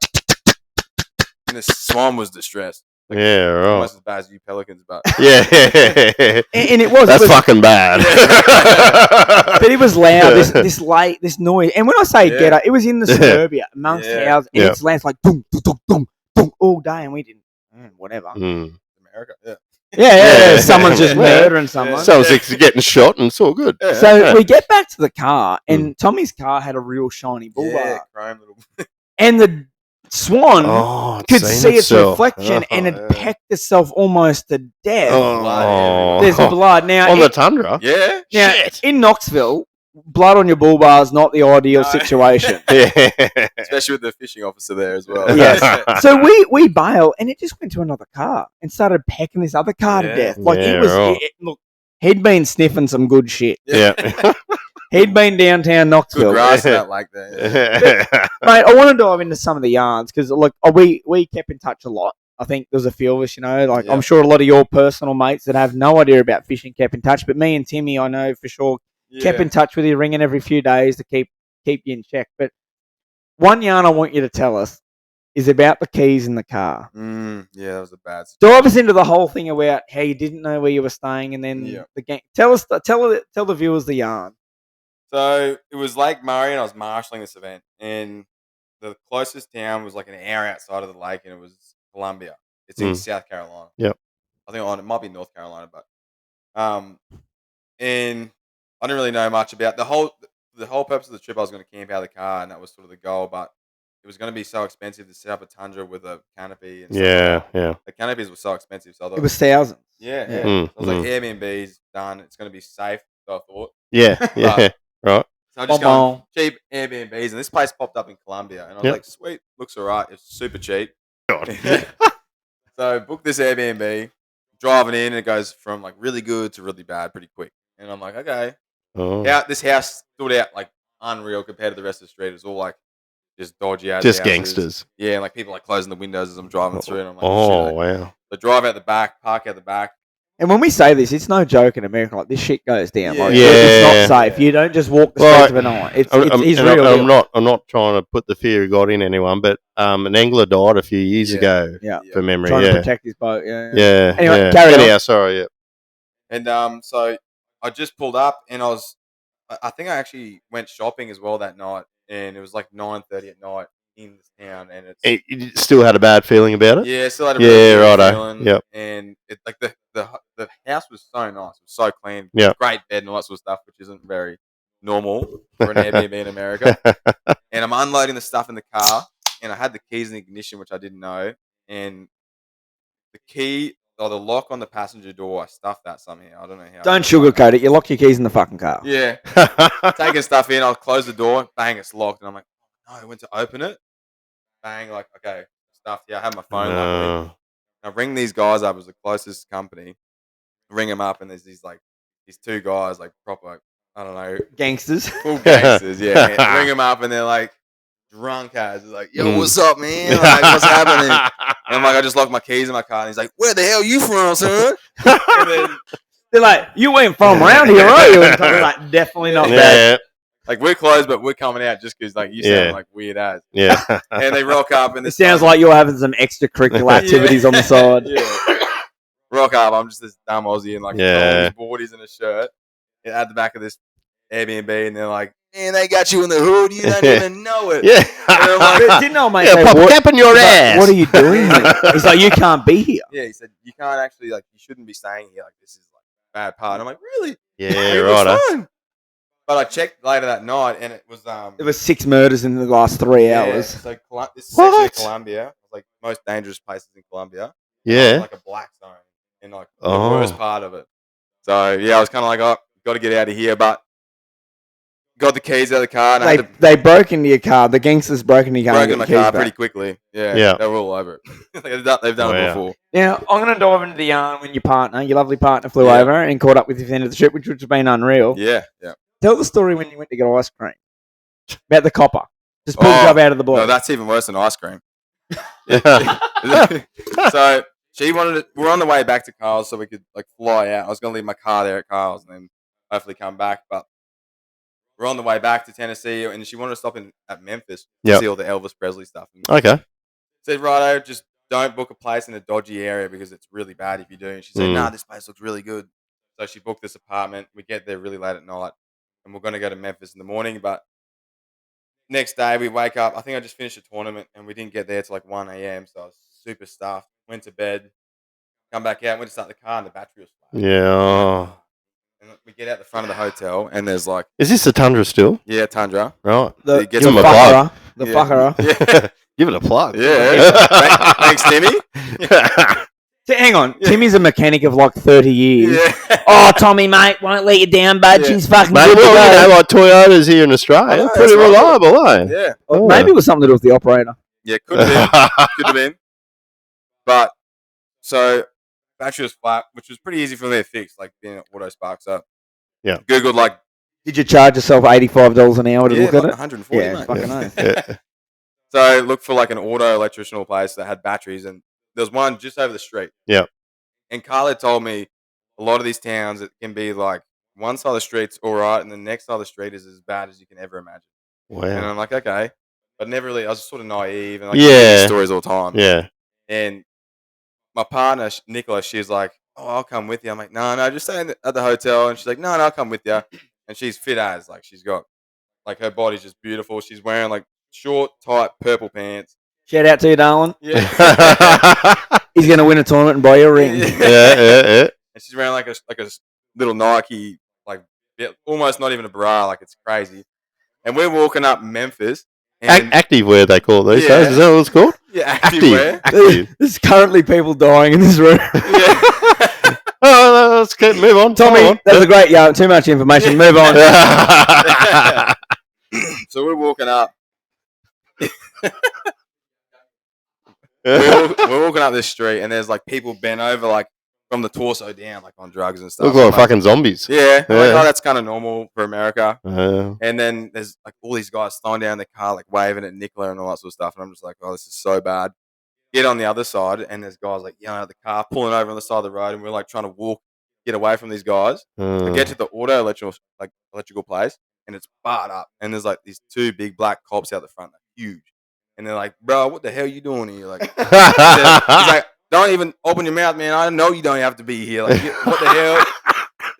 and the Swan was distressed. Yeah, right. Almost as bad as you Pelicans, but Yeah. and it was. That's it was, fucking bad. But it was loud, this late, this noise. And when I say Yeah. ghetto, it was in the suburbia amongst Yeah. houses, and Yeah. it's loud, it's like boom, boom, boom, boom, boom, all day, and we didn't, whatever. Mm. America. Yeah. Yeah. Yeah. Someone's just Yeah. murdering someone. Sounds like he's getting shot and it's all good. Yeah. So Yeah. we get back to the car, and Tommy's car had a real shiny bull bar, Yeah, chrome little. and the Swan Oh, could it's seen see its itself. reflection, and it yeah. pecked itself almost to death. Oh. There's blood now. On the tundra? Yeah. now Shit. in Knoxville, blood on your bull bar is not the ideal No. situation. Yeah. Especially with the fishing officer there as well. Yes. So we bail, and it just went to another car and started pecking this other car to Yeah. death. Like Yeah, it was. right. Look, he'd been sniffing some good shit. Yeah. He'd been downtown Good Knoxville, grass in that lake there. Yeah. mate. I want to dive into some of the yarns because look, we kept in touch a lot. I think there's a few of us, like Yeah. I'm sure a lot of your personal mates that have no idea about fishing kept in touch. But me and Timmy, I know for sure, kept in touch with you, ringing every few days to keep you in check. But one yarn I want you to tell us is about the keys in the car. Yeah, that was a bad. Dive us into the whole thing about how you didn't know where you were staying, and then Yeah. the gang. Tell the viewers the yarn. So it was Lake Murray, and I was marshalling this event, and the closest town was like an hour outside of the lake, and it was Columbia. It's in South Carolina. Yep. I think it might be North Carolina, but and I didn't really know much about the whole purpose of the trip. I was going to camp out of the car, and that was sort of the goal, but it was going to be so expensive to set up a tundra with a canopy. And stuff like Yeah, that. yeah. The canopies were so expensive, so I thought It was thousands. yeah. Yeah. Mm, So I was like, Airbnb's done. It's going to be safe. So I thought. Yeah, yeah. Right. So I just Bon gone cheap Airbnbs, and this place popped up in Columbia, and I was Yep. like, sweet, looks alright. It's super cheap. God. So booked this Airbnb, driving in, and it goes from like really good to really bad pretty quick. And I'm like, okay. Oh. This house stood out like unreal compared to the rest of the street. It was all like just dodgy ass Just houses. gangsters. Yeah, and like people like closing the windows as I'm driving through, and I'm like, Oh, shit. wow. So drive out the back, park out the back. And when we say this, it's no joke in America. Like this shit goes down. Like, Yeah. it's not safe. You don't just walk the Well, streets of an eye. It's I'm, it's and real. I'm not trying to put the fear of God in anyone, but an angler died a few years Yeah. ago Yeah. for memory. Trying to Yeah. protect his boat. Yeah. Yeah. Anyway, yeah. carry on. Anyhow, sorry. Yeah. And so I just pulled up, and I think I actually went shopping as well that night, and it was like 9:30 at night in this town, and it's You still had a bad feeling about it? yeah, still had a Yeah, really good righto. feeling. Yep. And it like the house was so nice, it was so clean, Yep. great bed and all that sort of stuff, which isn't very normal for an Airbnb in America. And I'm unloading the stuff in the car, and I had the keys in the ignition, which I didn't know, and the key the lock on the passenger door, I stuffed that somehow. I don't know how. Don't sugarcoat it. You lock your keys in the fucking car. Yeah. Taking stuff in, I'll close the door, bang, it's locked. And I'm like, no, I went to open it. Bang, like, okay, stuff. Yeah, I have my phone, luckily. I ring these guys up as the closest company. Ring them up, and there's these two guys, like proper, I don't know, Gangsters. full gangsters. Yeah, ring them up, and they're like drunk as. They're like, yo, what's up, man? Like, what's happening? And I'm like, I just locked my keys in my car. And he's like, where the hell you from, son? And then They're like, you ain't from around here, are you? And I'm like, definitely not that. like, we're closed, but we're coming out just because like you sound like weird as. Yeah. And they rock up, and It sounds like you're having some extracurricular activities on the side. Yeah. Rock up, I'm just this dumb Aussie in like all these boardies and a shirt. And at the back of this Airbnb, and they're like, man, they got you in the hood. You don't even know it. Yeah. And I'm like, Didn't old mate Yeah, say, pop a what, cap in your ass. what are you doing here? He's like, you can't be here. yeah, he said, you can't actually, like, you shouldn't be staying here. Like, this is like a bad part. I'm like, really? Yeah, It right. was fine. But I checked later that night, and it was There was 6 murders in the last 3 hours. So this is actually What? Colombia, like most dangerous places in Colombia. Yeah. Like a black zone in like the worst part of it. So yeah, I was kind of like, oh, got to get out of here, but got the keys out of the car. And I had to They broke into your car. The gangsters broke into your car. broke in and my got your car keys back. pretty quickly. Yeah, Yeah. they were all over it. They've done it before. Now, I'm going to dive into the yarn when your lovely partner flew Yeah. over and caught up with you at the end of the trip, which would have been unreal. Yeah, yeah. Tell the story when you went to get ice cream. About the copper. Just pulled you up out of the blue. No, that's even worse than ice cream. Yeah. So she wanted it. We're on the way back to Carl's so we could like fly out. I was going to leave my car there at Carl's and then hopefully come back. But we're on the way back to Tennessee, and she wanted to stop at Memphis to see all the Elvis Presley stuff. And Okay. said, righto, just don't book a place in a dodgy area because it's really bad if you do. And she said, nah, this place looks really good. So she booked this apartment. We get there really late at night, and we're going to go to Memphis in the morning. But next day, we wake up. I think I just finished a tournament, and we didn't get there till like 1 a.m. So I was super stuffed. Went to bed, come back out, went to start the car, and the battery was flat. Yeah. And we get out the front of the hotel, and there's like, Is this the Tundra still? yeah, Tundra. Right. The It gets Give him a fucker. The Yeah. fucker. Yeah. Give it a plug. Yeah. Thanks, Timmy. So, hang on. Timmy's a mechanic of like 30 years. Yeah. Oh, Tommy, mate, won't let you down, bud. Yeah. She's fucking Mate, good to go. well, you know, like Toyotas here in Australia, Oh, pretty that's right. reliable, eh? Yeah. Or maybe it was something to do with the operator. Yeah, could have been. Could have been. But, so, battery was flat, which was pretty easy for me to fix, like being at Auto Sparks up. Yeah. Googled, like, Did you charge yourself $85 an hour to look like at it? 140, Yeah, mate. fucking oath. Yeah. So, looked for, like, an auto electrical place that had batteries, and there was one just over the street. Yeah. And Carla told me a lot of these towns, it can be, like, one side of the street's all right, and the next side of the street is as bad as you can ever imagine. And Wow. I'm like, okay. But never really, I was sort of naive, and like, Yeah. these stories all the time. Yeah. And my partner, Nicola, she's like, oh, I'll come with you. I'm like, no, just stay at the hotel. And she's like, no, I'll come with you. And she's fit as, like, she's got, like, her body's just beautiful. She's wearing, like, short, tight, purple pants. Shout out to you, darling. Yeah. He's going to win a tournament and buy you a ring. Yeah. And she's wearing, like, a little Nike, like, almost not even a bra. Like, it's crazy. And we're walking up Memphis. And, Active wear, they call it these Yeah. days. Is that what it's called? yeah, activewear. Active. There's currently people dying in this room. Yeah. Oh, let's move on. Tommy, Come on. that was a great yarn. Too much information. Move on. So we're walking up. we're walking up this street, and there's like people bent over, like from the torso down, like on drugs and stuff. Look like I'm fucking zombies. yeah. I'm like, Yeah. oh, that's kind of normal for America. Uh, And then there's like all these guys throwing down the car, like waving at Nicola and all that sort of stuff. And I'm just like, oh, this is so bad. Get on the other side, and there's guys like yelling at the car, pulling over on the side of the road, and we're like trying to get away from these guys. I get to the auto electrical place, and it's barred up, and there's like these two big black cops out the front, they're huge, and they're like, "Bro, what the hell you doing here?" Like, he's like, "Don't even open your mouth, man. I know you don't have to be here. Like, what the hell?"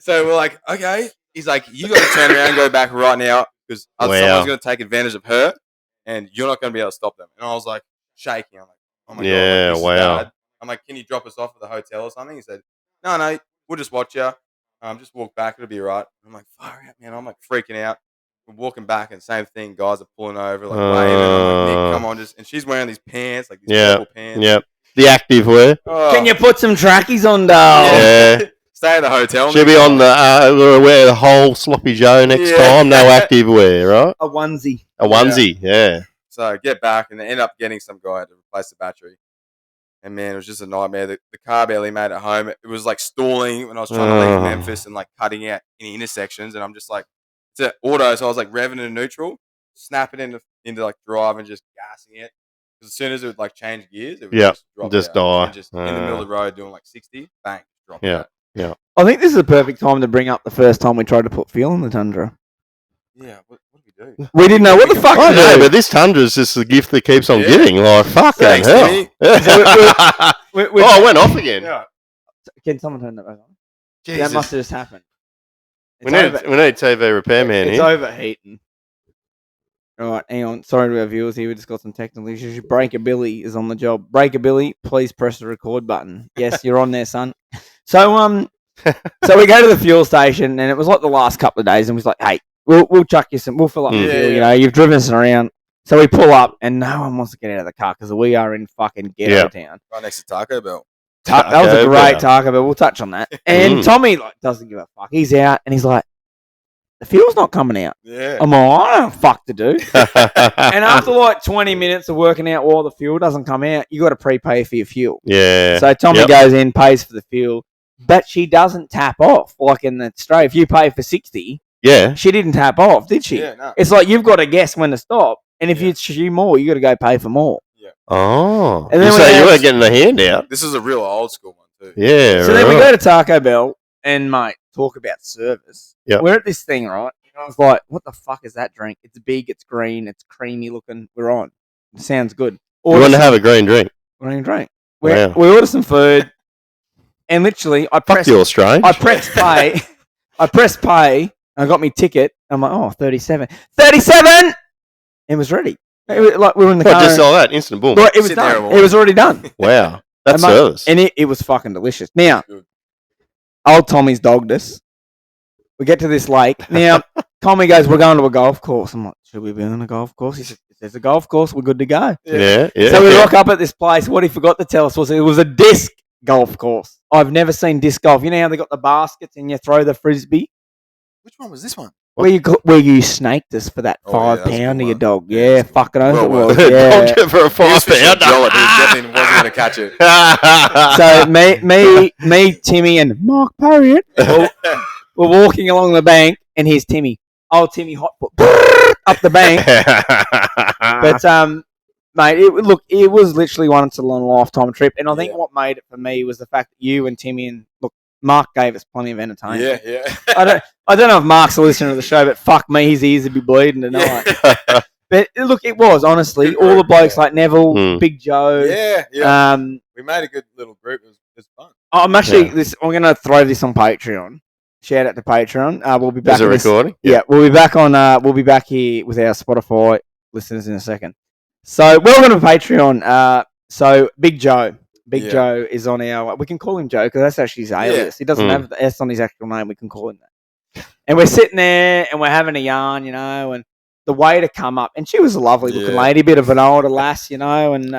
So we're like, "Okay." He's like, "You got to turn around and go back right now because someone's going to take advantage of her, and you're not going to be able to stop them." And I was like, shaking. I'm like, "Oh my Yeah, god!" Like, this is wow. bad. I'm like, "Can you drop us off at the hotel or something?" He said, "No, we'll just watch you. Just walk back. It'll be all right." I'm like, "Far out, man." I'm like freaking out. We're walking back, and same thing. Guys are pulling over, like waving. I'm like, "Nick, come on, just." And she's wearing these pants, like these purple pants. Yep. The active wear. Oh, Can you put some trackies on, Dale? Yeah. Stay at the hotel. She'll be on the wear the whole sloppy Joe next time. No active wear, right? A onesie. A onesie, yeah. So get back and then end up getting some guy to replace the battery. And man, it was just a nightmare. The car barely made it home. It was like stalling when I was trying to leave Memphis and like cutting out any intersections. And I'm just like, it's an auto. So I was like revving in neutral, snapping into like drive and just gassing it. Because as soon as it would like change gears, it would just drop just out. die. And just in the middle of the road doing like 60, bang, drop out. Yeah. I think this is a perfect time to bring up the first time we tried to put fuel in the Tundra. Yeah, what did we do? We didn't know what the fuck I to know, do. but this Tundra is just the gift that keeps on giving. Like, fucking Thanks, hell. Timmy. Oh, it went off again. Yeah. Can someone turn that back on? Jesus. That must have just happened. We need a TV repairman It's here. overheating. All right, hang on. Sorry to our viewers here. We just got some technical issues. Breakabilly is on the job. Breakabilly, please press the record button. Yes, you're on there, son. So so we go to the fuel station, and it was like the last couple of days, and we was like, hey, we'll chuck you some, we'll fill up the fuel. You know, you've driven us around. So we pull up, and no one wants to get out of the car because we are in fucking ghetto town. Right next to Taco Bell. That was a Taco great Bell. Taco Bell. We'll touch on that. And Tommy like doesn't give a fuck. He's out, and he's like, the fuel's not coming out. Yeah. I'm like, I don't know fuck to do. And after like 20 minutes of working out why the fuel doesn't come out, you got to prepay for your fuel. Yeah. So Tommy goes in, pays for the fuel, but she doesn't tap off like in the straight. If you pay for 60, Yeah. she didn't tap off, did she? Yeah, no. It's like you've got to guess when to stop, and if it's you more, you got to go pay for more. Oh. And then so we you have- weren't getting the handout. This is a real old school one, too. Yeah. So then we go to Taco Bell, and mate, talk about service. Yep. We're at this thing, right? And I was like, what the fuck is that drink? It's big, it's green, it's creamy looking. We're on. It sounds good. You want to have a green drink? Green drink. Wow. We order some food, and literally, I Fuck press you're strange. I press pay. I press pay. And I got me ticket. I'm like, oh, 37. 37! It was ready. It was, like we were in the What, car. just all that? Instant boom. Well, it was Sit there done. and It was already done. Wow. That's And, mate, service. And it was fucking delicious. Now, Good. old Tommy's dogged us. We get to this lake. Now, Tommy goes, we're going to a golf course. I'm like, should we be on a golf course? He said, if there's a golf course, we're good to go. Yeah. So we rock up at this place. What he forgot to tell us was it was a disc golf course. I've never seen disc golf. You know how they got the baskets and you throw the frisbee? Which one was this one? Where you snaked us for that Oh, yeah, £5 that was a good of your one. dog. Yeah, Yeah, that's a good fucking oath it Well, was. well. Yeah. Don't get for a He was fishing £5. Joel. He definitely wasn't going to catch it. So me, Timmy, and Mark Parriott were walking along the bank, and here's Timmy. Oh, Timmy Hotfoot up the bank. But mate, it was literally once in a lifetime trip, and I think what made it for me was the fact that you and Timmy and Mark gave us plenty of entertainment. Yeah. I don't know if Mark's a listener to the show, but fuck me, his ears would be bleeding tonight. But look, it was honestly Good all the group, blokes like Neville, Mm. Big Joe. Yeah. We made a good little group. It was fun. I'm actually I'm going to throw this on Patreon. Shout out to Patreon. We'll be back. Is it recording? Yeah, we'll be back on. We'll be back here with our Spotify listeners in a second. So welcome to Patreon. So Big Joe. Yeah. Joe is on our. We can call him Joe because that's actually his alias. He doesn't have the S on his actual name. We can call him that. And we're sitting there and we're having a yarn, you know, and the waiter come up, and she was a lovely looking lady, bit of an older lass, you know, and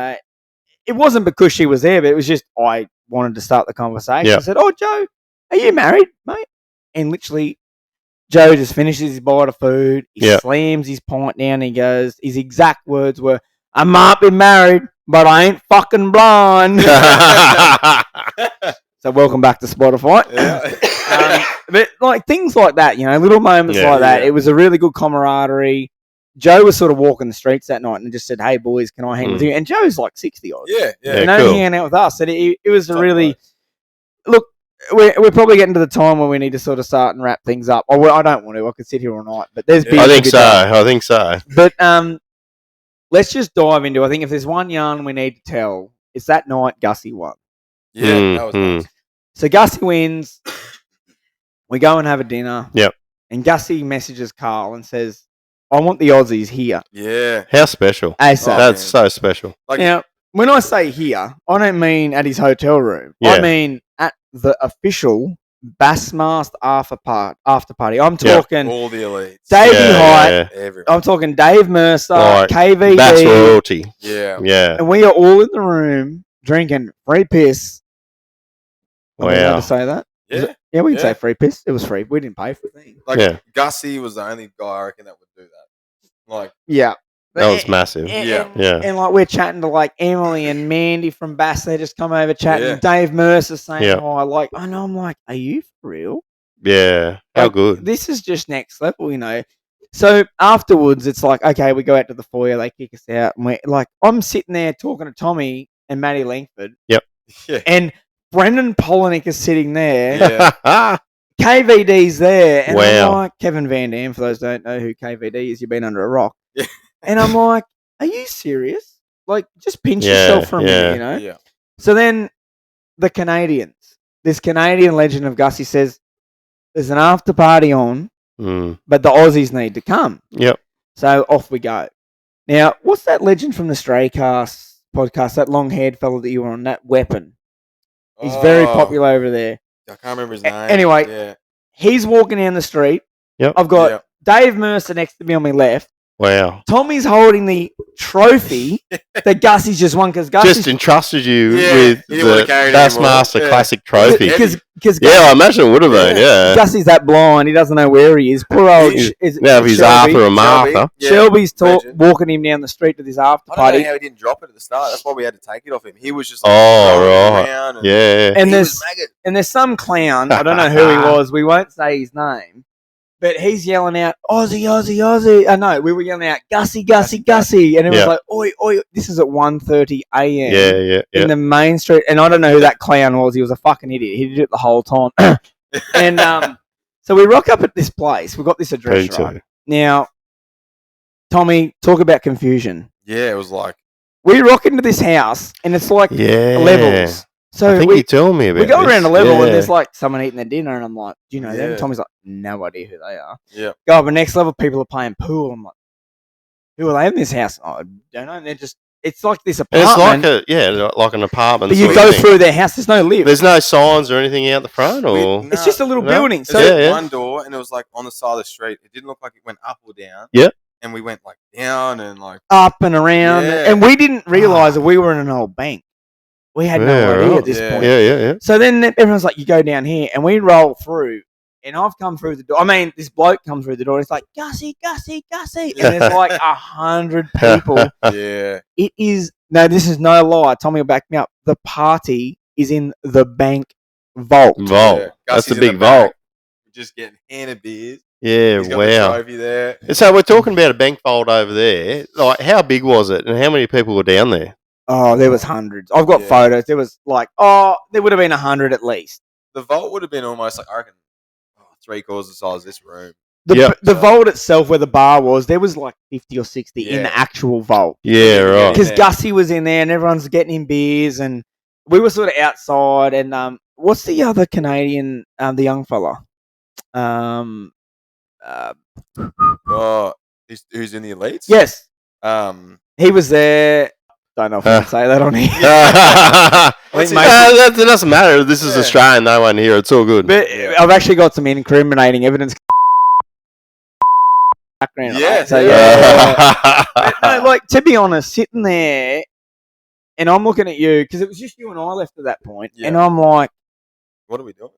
it wasn't because she was there, but it was just I wanted to start the conversation. I said, "Oh, Joe, are you married, mate?" And literally, Joe just finishes his bite of food. He slams his pint down. And he goes, his exact words were, "I might be married, but I ain't fucking blind." So welcome back to Spotify. But like things like that, you know, little moments like that. It was a really good camaraderie. Joe was sort of walking the streets that night and just said, "Hey boys, can I hang with you?" And Joe's like 60 odd. Yeah. And only hanging out with us. And it was a really look. We're probably getting to the time where we need to sort of start and wrap things up. I don't want to. I could sit here all night, but there's beer I to think be so. done. I think so. But let's just dive into. I think if there's one yarn we need to tell, it's that night Gussie won. Yeah, that was nice. So Gussie wins. We go and have a dinner. Yep. And Gussie messages Carl and says, "I want the Aussies here." Yeah. How special. ASAP. That's so special. Like, Now, when I say here, I don't mean at his hotel room. Yeah. I mean at the official Bassmaster after party. I'm talking all the elites. Davey Height. Yeah. Everyone. I'm talking Dave Mercer, Right. KVD. That's royalty. Yeah. Yeah. And we are all in the room drinking free piss. Are we allowed Wow. to say that? Yeah. Yeah, we can Yeah. say free piss. It was free. We didn't pay for the thing. Like Yeah. Gussie was the only guy I reckon that would do that. Like, Yeah. That was massive. Yeah. Yeah. And like we're chatting to like Emily and Mandy from Bass. They just come over chatting. Yeah. Dave Mercer saying, Yeah. "Oh, like I know." I'm like, "Are you for real?" Yeah. How Like, good. This is just next level, you know. So afterwards, it's like, okay, we go out to the foyer. They kick us out, and we're like, I'm sitting there talking to Tommy and Matty Langford, yeah. and Brendan Polinick is sitting there. Yeah. KVD's there, and I'm Wow. like, Kevin Van Dam. For those who don't know who KVD is, you've been under a rock. Yeah. And I'm like, are you serious? Like, just pinch Yeah, yourself for a minute, you know? Yeah. So then the Canadians, this Canadian legend of Gussie says, there's an after party on, Mm. but the Aussies need to come. Yep. So off we go. Now, what's that legend from the Stray Cast podcast, that long-haired fellow that you were on, that Weapon? He's very Oh, popular over there. I can't remember his name. Anyway, Yeah. He's walking down the street. Yep. I've got Yeah. Dave Mercer next to me on my left. Wow. Tommy's holding the trophy that Gussie's just won because Gussie's Just entrusted you Yeah, with he didn't wanna the carry it anymore. Bassmaster Yeah. Classic trophy. because Yeah, I imagine it would have been. Yeah. Gussie's that blind, he doesn't know where he is. Poor old He- Yeah, if he's Arthur or Martha. Yeah. Shelby's Legend. walking him down the street to this after I don't party. know how he didn't drop it at the start. That's why we had to take it off him. He was just Oh, rolling right. around and Yeah. And he there's was maggot. and there's some clown, I don't know who he was, we won't say his name, but he's yelling out, Aussie, Aussie, Aussie. I know, we were yelling out, Gussie, Gussie, Gussie. And it was Yeah. like, oi, oi. This is at 1:30 a.m. Yeah. in the main street. And I don't know who that clown was. He was a fucking idiot. He did it the whole time. And so we rock up at this place. We've got this address Me too. right. Now, Tommy, talk about confusion. Yeah, it was like We rock into this house, and it's like Yeah. levels. So I think you told me about we go this. around a level, Yeah. and there's like someone eating their dinner, and I'm like, do you know them? Yeah. Tommy's like, no idea who they are. yeah. Go up the next level, people are playing pool. I'm like, who are they in this house? Oh, I don't know. And they're just, it's like this And it's apartment. like an apartment. but you sort go of thing. through their house, there's no lift. There's no signs or anything out the front, or We- It's just a little No. building. So So Yeah. one door, and it was like on the side of the street. It didn't look like it went up or down. Yep. And we went like down and like up and around, Yeah. and we didn't realize that we were in an old bank. We had no Yeah, idea right. at this Yeah. point. yeah. So then everyone's like, you go down here, and we roll through, and I've come through the door. I mean, this bloke comes through the door, and it's like, Gussie, Gussie, Gussie. And there's like 100 people. yeah. It is, no, this is no lie. Tommy will back me up. The party is in the bank vault. Vault. Yeah. That's Gussie's a in big the back, vault. just getting handed beers. Yeah, He's got the wow. trophy there. And so we're talking about a bank vault over there. Like, how big was it, and how many people were down there? Oh, there was hundreds. I've got Yeah. photos. There was like, there would have been 100 at least. The vault would have been almost like I reckon 3/4 the size of this room. The vault itself, where the bar was, there was like 50 or 60 in Yeah. the actual vault. Yeah, right. Because Yeah. Gussie was in there and everyone's getting him beers, and we were sort of outside. And what's the other Canadian, the young fella? Oh, who's in the elites? Yes, He he was there. Don't know if I can say that on here. What's his That doesn't matter. This is Yeah. Australian. No one here. It's all good. But I've actually got some incriminating evidence. Background. on Yeah, that. So yeah. But no, like, to be honest, sitting there, and I'm looking at you because it was just you and I left at that point, Yeah. and I'm like, What are we doing?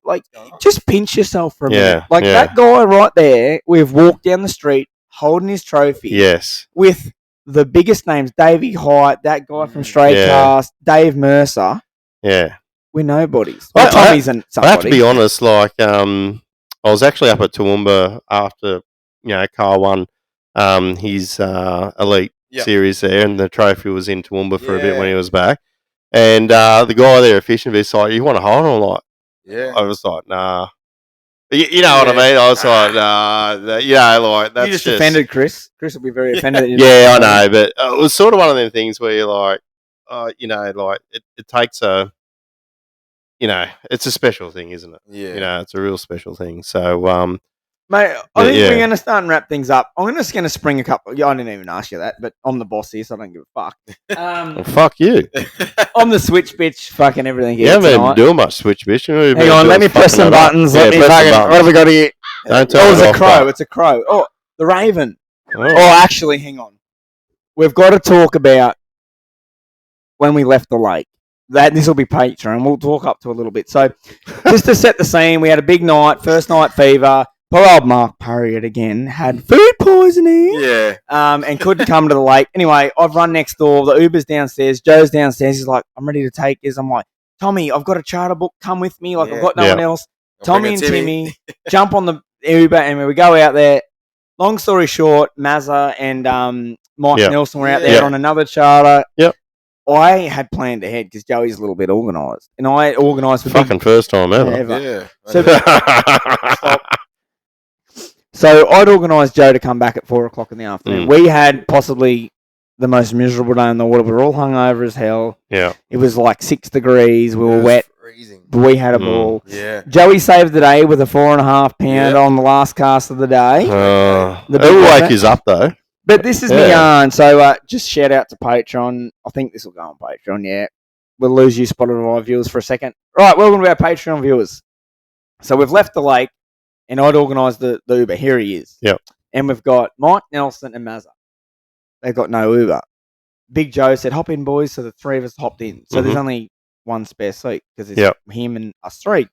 like, just pinch yourself for a Yeah, minute. Like yeah. that guy right there, we've walked down the street holding his trophy Yes. with the biggest names: Davey Height, that guy from Stray Yeah. Cast, Dave Mercer. Yeah. We're nobodies. I- Well, Tommy's and I have to somebody. be honest. Like, I was actually up at Toowoomba after Carl won his elite Yeah. series there, and the trophy was in Toowoomba for a bit Yeah. when he was back. And the guy there at Fishing was like, "You want to hold on?" I'm like, Yeah. I was like, "Nah." You know what I Yeah. mean? I was like, "Nah." Like that's You just offended Chris. Chris will be very offended. That you Yeah, I know, but it was sort of one of them things where you're like, like it takes a, it's a special thing, isn't it? Yeah. It's a real special thing. So, Mate, I think Yeah. we're going to start and wrap things up. I'm just going to spring a couple. I didn't even ask you that, but I'm the boss here, so I don't give a fuck. well, fuck you. I'm the switch bitch, fucking everything You here haven't been tonight. doing much switch bitch. Hang on, let me press some buttons. Let me fucking, what have we got here? Don't tell Oh, it's me a off, crow. bro. It's a crow. Oh, the raven. Oh. Oh, actually, hang on. We've got to talk about when we left the lake. this will be Patreon. We'll talk up to a little bit. So just to set the scene, we had a big night, first night fever. Poor old Mark Purriott again had food poisoning. Yeah. And couldn't come to the lake. Anyway, I've run next door. The Uber's downstairs. Joe's downstairs. He's like, I'm ready to take this. I'm like, Tommy, I've got a charter book. Come with me. Like, I've got no one else. Tommy and Timmy jump on the Uber, and we go out there. Long story short, Mazza and Mike Nelson were out there on another charter. Yep. I had planned ahead because Joey's a little bit organised. And I organised for fucking first time ever. Yeah. So I'd organised Joe to come back at 4 o'clock in the afternoon. We had possibly the most miserable day in the world. We were all hungover as hell. Yeah. It was like 6 degrees. We were wet. Freezing. But we had a ball. Yeah. Joey saved the day with a 4.5 pounder on the last cast of the day. It'll wake you up though. But this is my yarn. So just shout out to Patreon. I think this will go on Patreon, yeah. We'll lose you Spotify viewers for a second. Right, welcome to our Patreon viewers. So we've left the lake, and I'd organised the Uber. Here he is. Yep. And we've got Mike, Nelson, and Mazza. They've got no Uber. Big Joe said, hop in, boys. So the three of us hopped in. So there's only one spare seat because it's him and us three.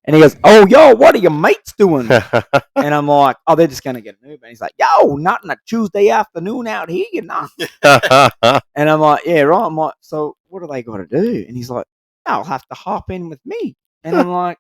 And he goes, oh, yo, what are your mates doing? And I'm like, oh, they're just going to get an Uber. And he's like, yo, nothing a Tuesday afternoon out here, you know. And I'm like, yeah, right. I'm like, so what do they got to do? And he's like, I'll have to hop in with me. And I'm like,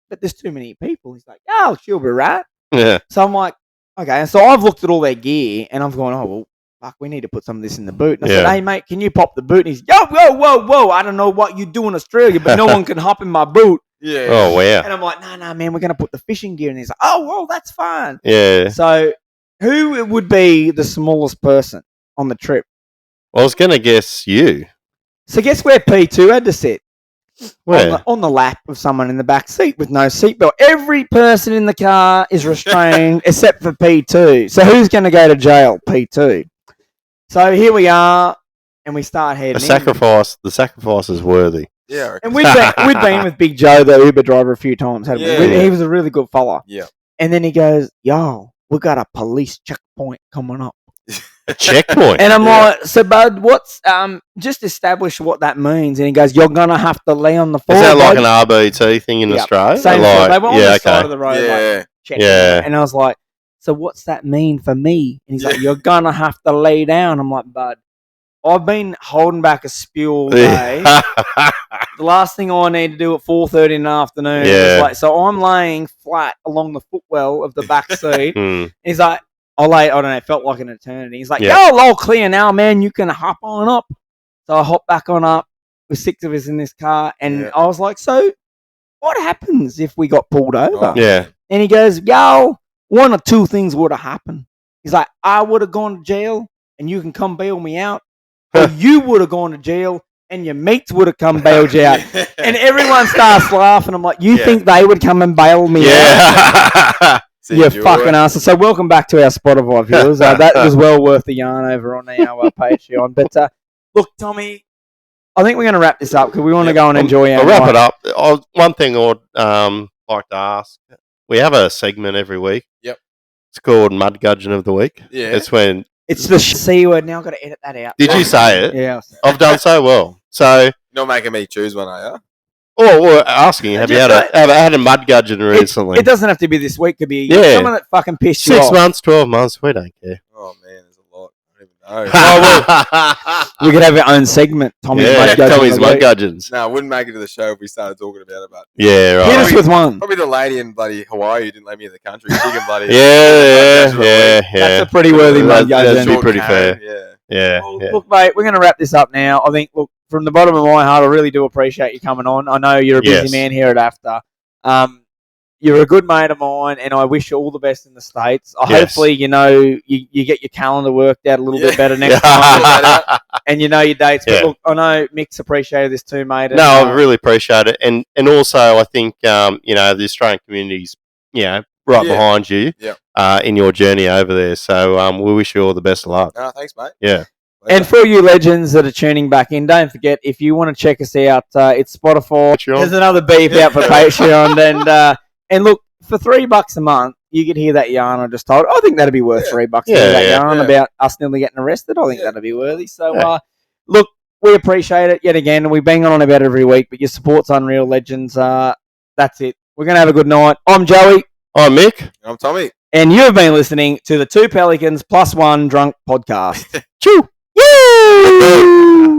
but there's too many people. He's like, oh, she'll be right. Yeah. So I'm like, okay. And so I've looked at all their gear, and I'm going, oh, well, fuck, we need to put some of this in the boot. And I said, hey, mate, can you pop the boot? And he's, yo, whoa. I don't know what you do in Australia, but no one can hop in my boot. Yeah. Oh, wow. And I'm like, no, man, we're going to put the fishing gear in. And he's like, oh, well, that's fine. Yeah. So who would be the smallest person on the trip? I was going to guess you. So guess where P2 had to sit? Where? On the lap of someone in the back seat with no seatbelt. Every person in the car is restrained except for P2. So who's going to go to jail? P2. So here we are, and we start heading. The sacrifice is worthy. Yeah. And we'd been with Big Joe, the Uber driver, a few times. Hadn't we? He was a really good fella. Yeah. And then he goes, yo, we got a police checkpoint coming up. A checkpoint? And I'm like, so, bud, what's, just establish what that means. And he goes, you're going to have to lay on the floor. Is that like an RBT thing in Australia? Same like, they were on the side of the road. Like, checking out. And I was like, so what's that mean for me? And he's like, you're going to have to lay down. I'm like, bud, I've been holding back a spew all day. The last thing I need to do at 4:30 in the afternoon is like, so I'm laying flat along the footwell of the back seat. He's like, I don't know, it felt like an eternity. He's like, yo, all clear now, man. You can hop on up. So I hopped back on up with 6 of us in this car. And I was like, so what happens if we got pulled over? Yeah. And he goes, yo, one or two things would have happened. He's like, I would have gone to jail and you can come bail me out. Or you would have gone to jail and your mates would have come bailed you out. And everyone starts laughing. I'm like, you think they would come and bail me out? You fucking ass. So welcome back to our Spotify viewers. That was well worth the yarn over on our Patreon. But look, Tommy, I think we're going to wrap this up because we want to go and enjoy our I'll wrap it up. One thing I'd like to ask. We have a segment every week. Yep. It's called Mud Gudgeon of the Week. Yeah. It's when... It's the C word. Now I've got to edit that out. Did you say it? Yeah. I've done so well. So... You're not making me choose one, are you? Or asking, have you had a mud gudgeon recently? It doesn't have to be this week. It could be someone that fucking pissed you off. 6 months, 12 months, we don't care. Oh, man, there's a lot. I don't even know. We could have our own segment, Tommy's Mud Gudgeon. Tommy's Mud Gudgeons. No, I wouldn't make it to the show if we started talking about it. But yeah, right. Hit us with one. Probably the lady in bloody Hawaii who didn't let me in the country. Bloody yeah. That's a pretty worthy Mud Gudgeon. That'd be pretty fair. Yeah. Look, mate, we're going to wrap this up now. I think, look, from the bottom of my heart, I really do appreciate you coming on. I know you're a busy man here at AFTA. You're a good mate of mine, and I wish you all the best in the States. Hopefully, you get your calendar worked out a little bit better next time, and you know your dates. But look, I know Mick's appreciated this too, mate. No, I really appreciate it, and also I think the Australian community's right behind you in your journey over there. So we wish you all the best of luck. No, thanks, mate. Yeah. And for you legends that are tuning back in, don't forget, if you want to check us out, it's Spotify. Patreon. There's another beep out for Patreon. And look, for $3 a month, you could hear that yarn I just told. I think that'd be worth $3 to hear that yarn about us nearly getting arrested. I think that'd be worthy. So, look, we appreciate it yet again. We bang on about it every week, but your support's unreal, legends. That's it. We're going to have a good night. I'm Joey. I'm Mick. I'm Tommy. And you have been listening to the Two Pelicans +1 Drunk Podcast. Choo! Woo!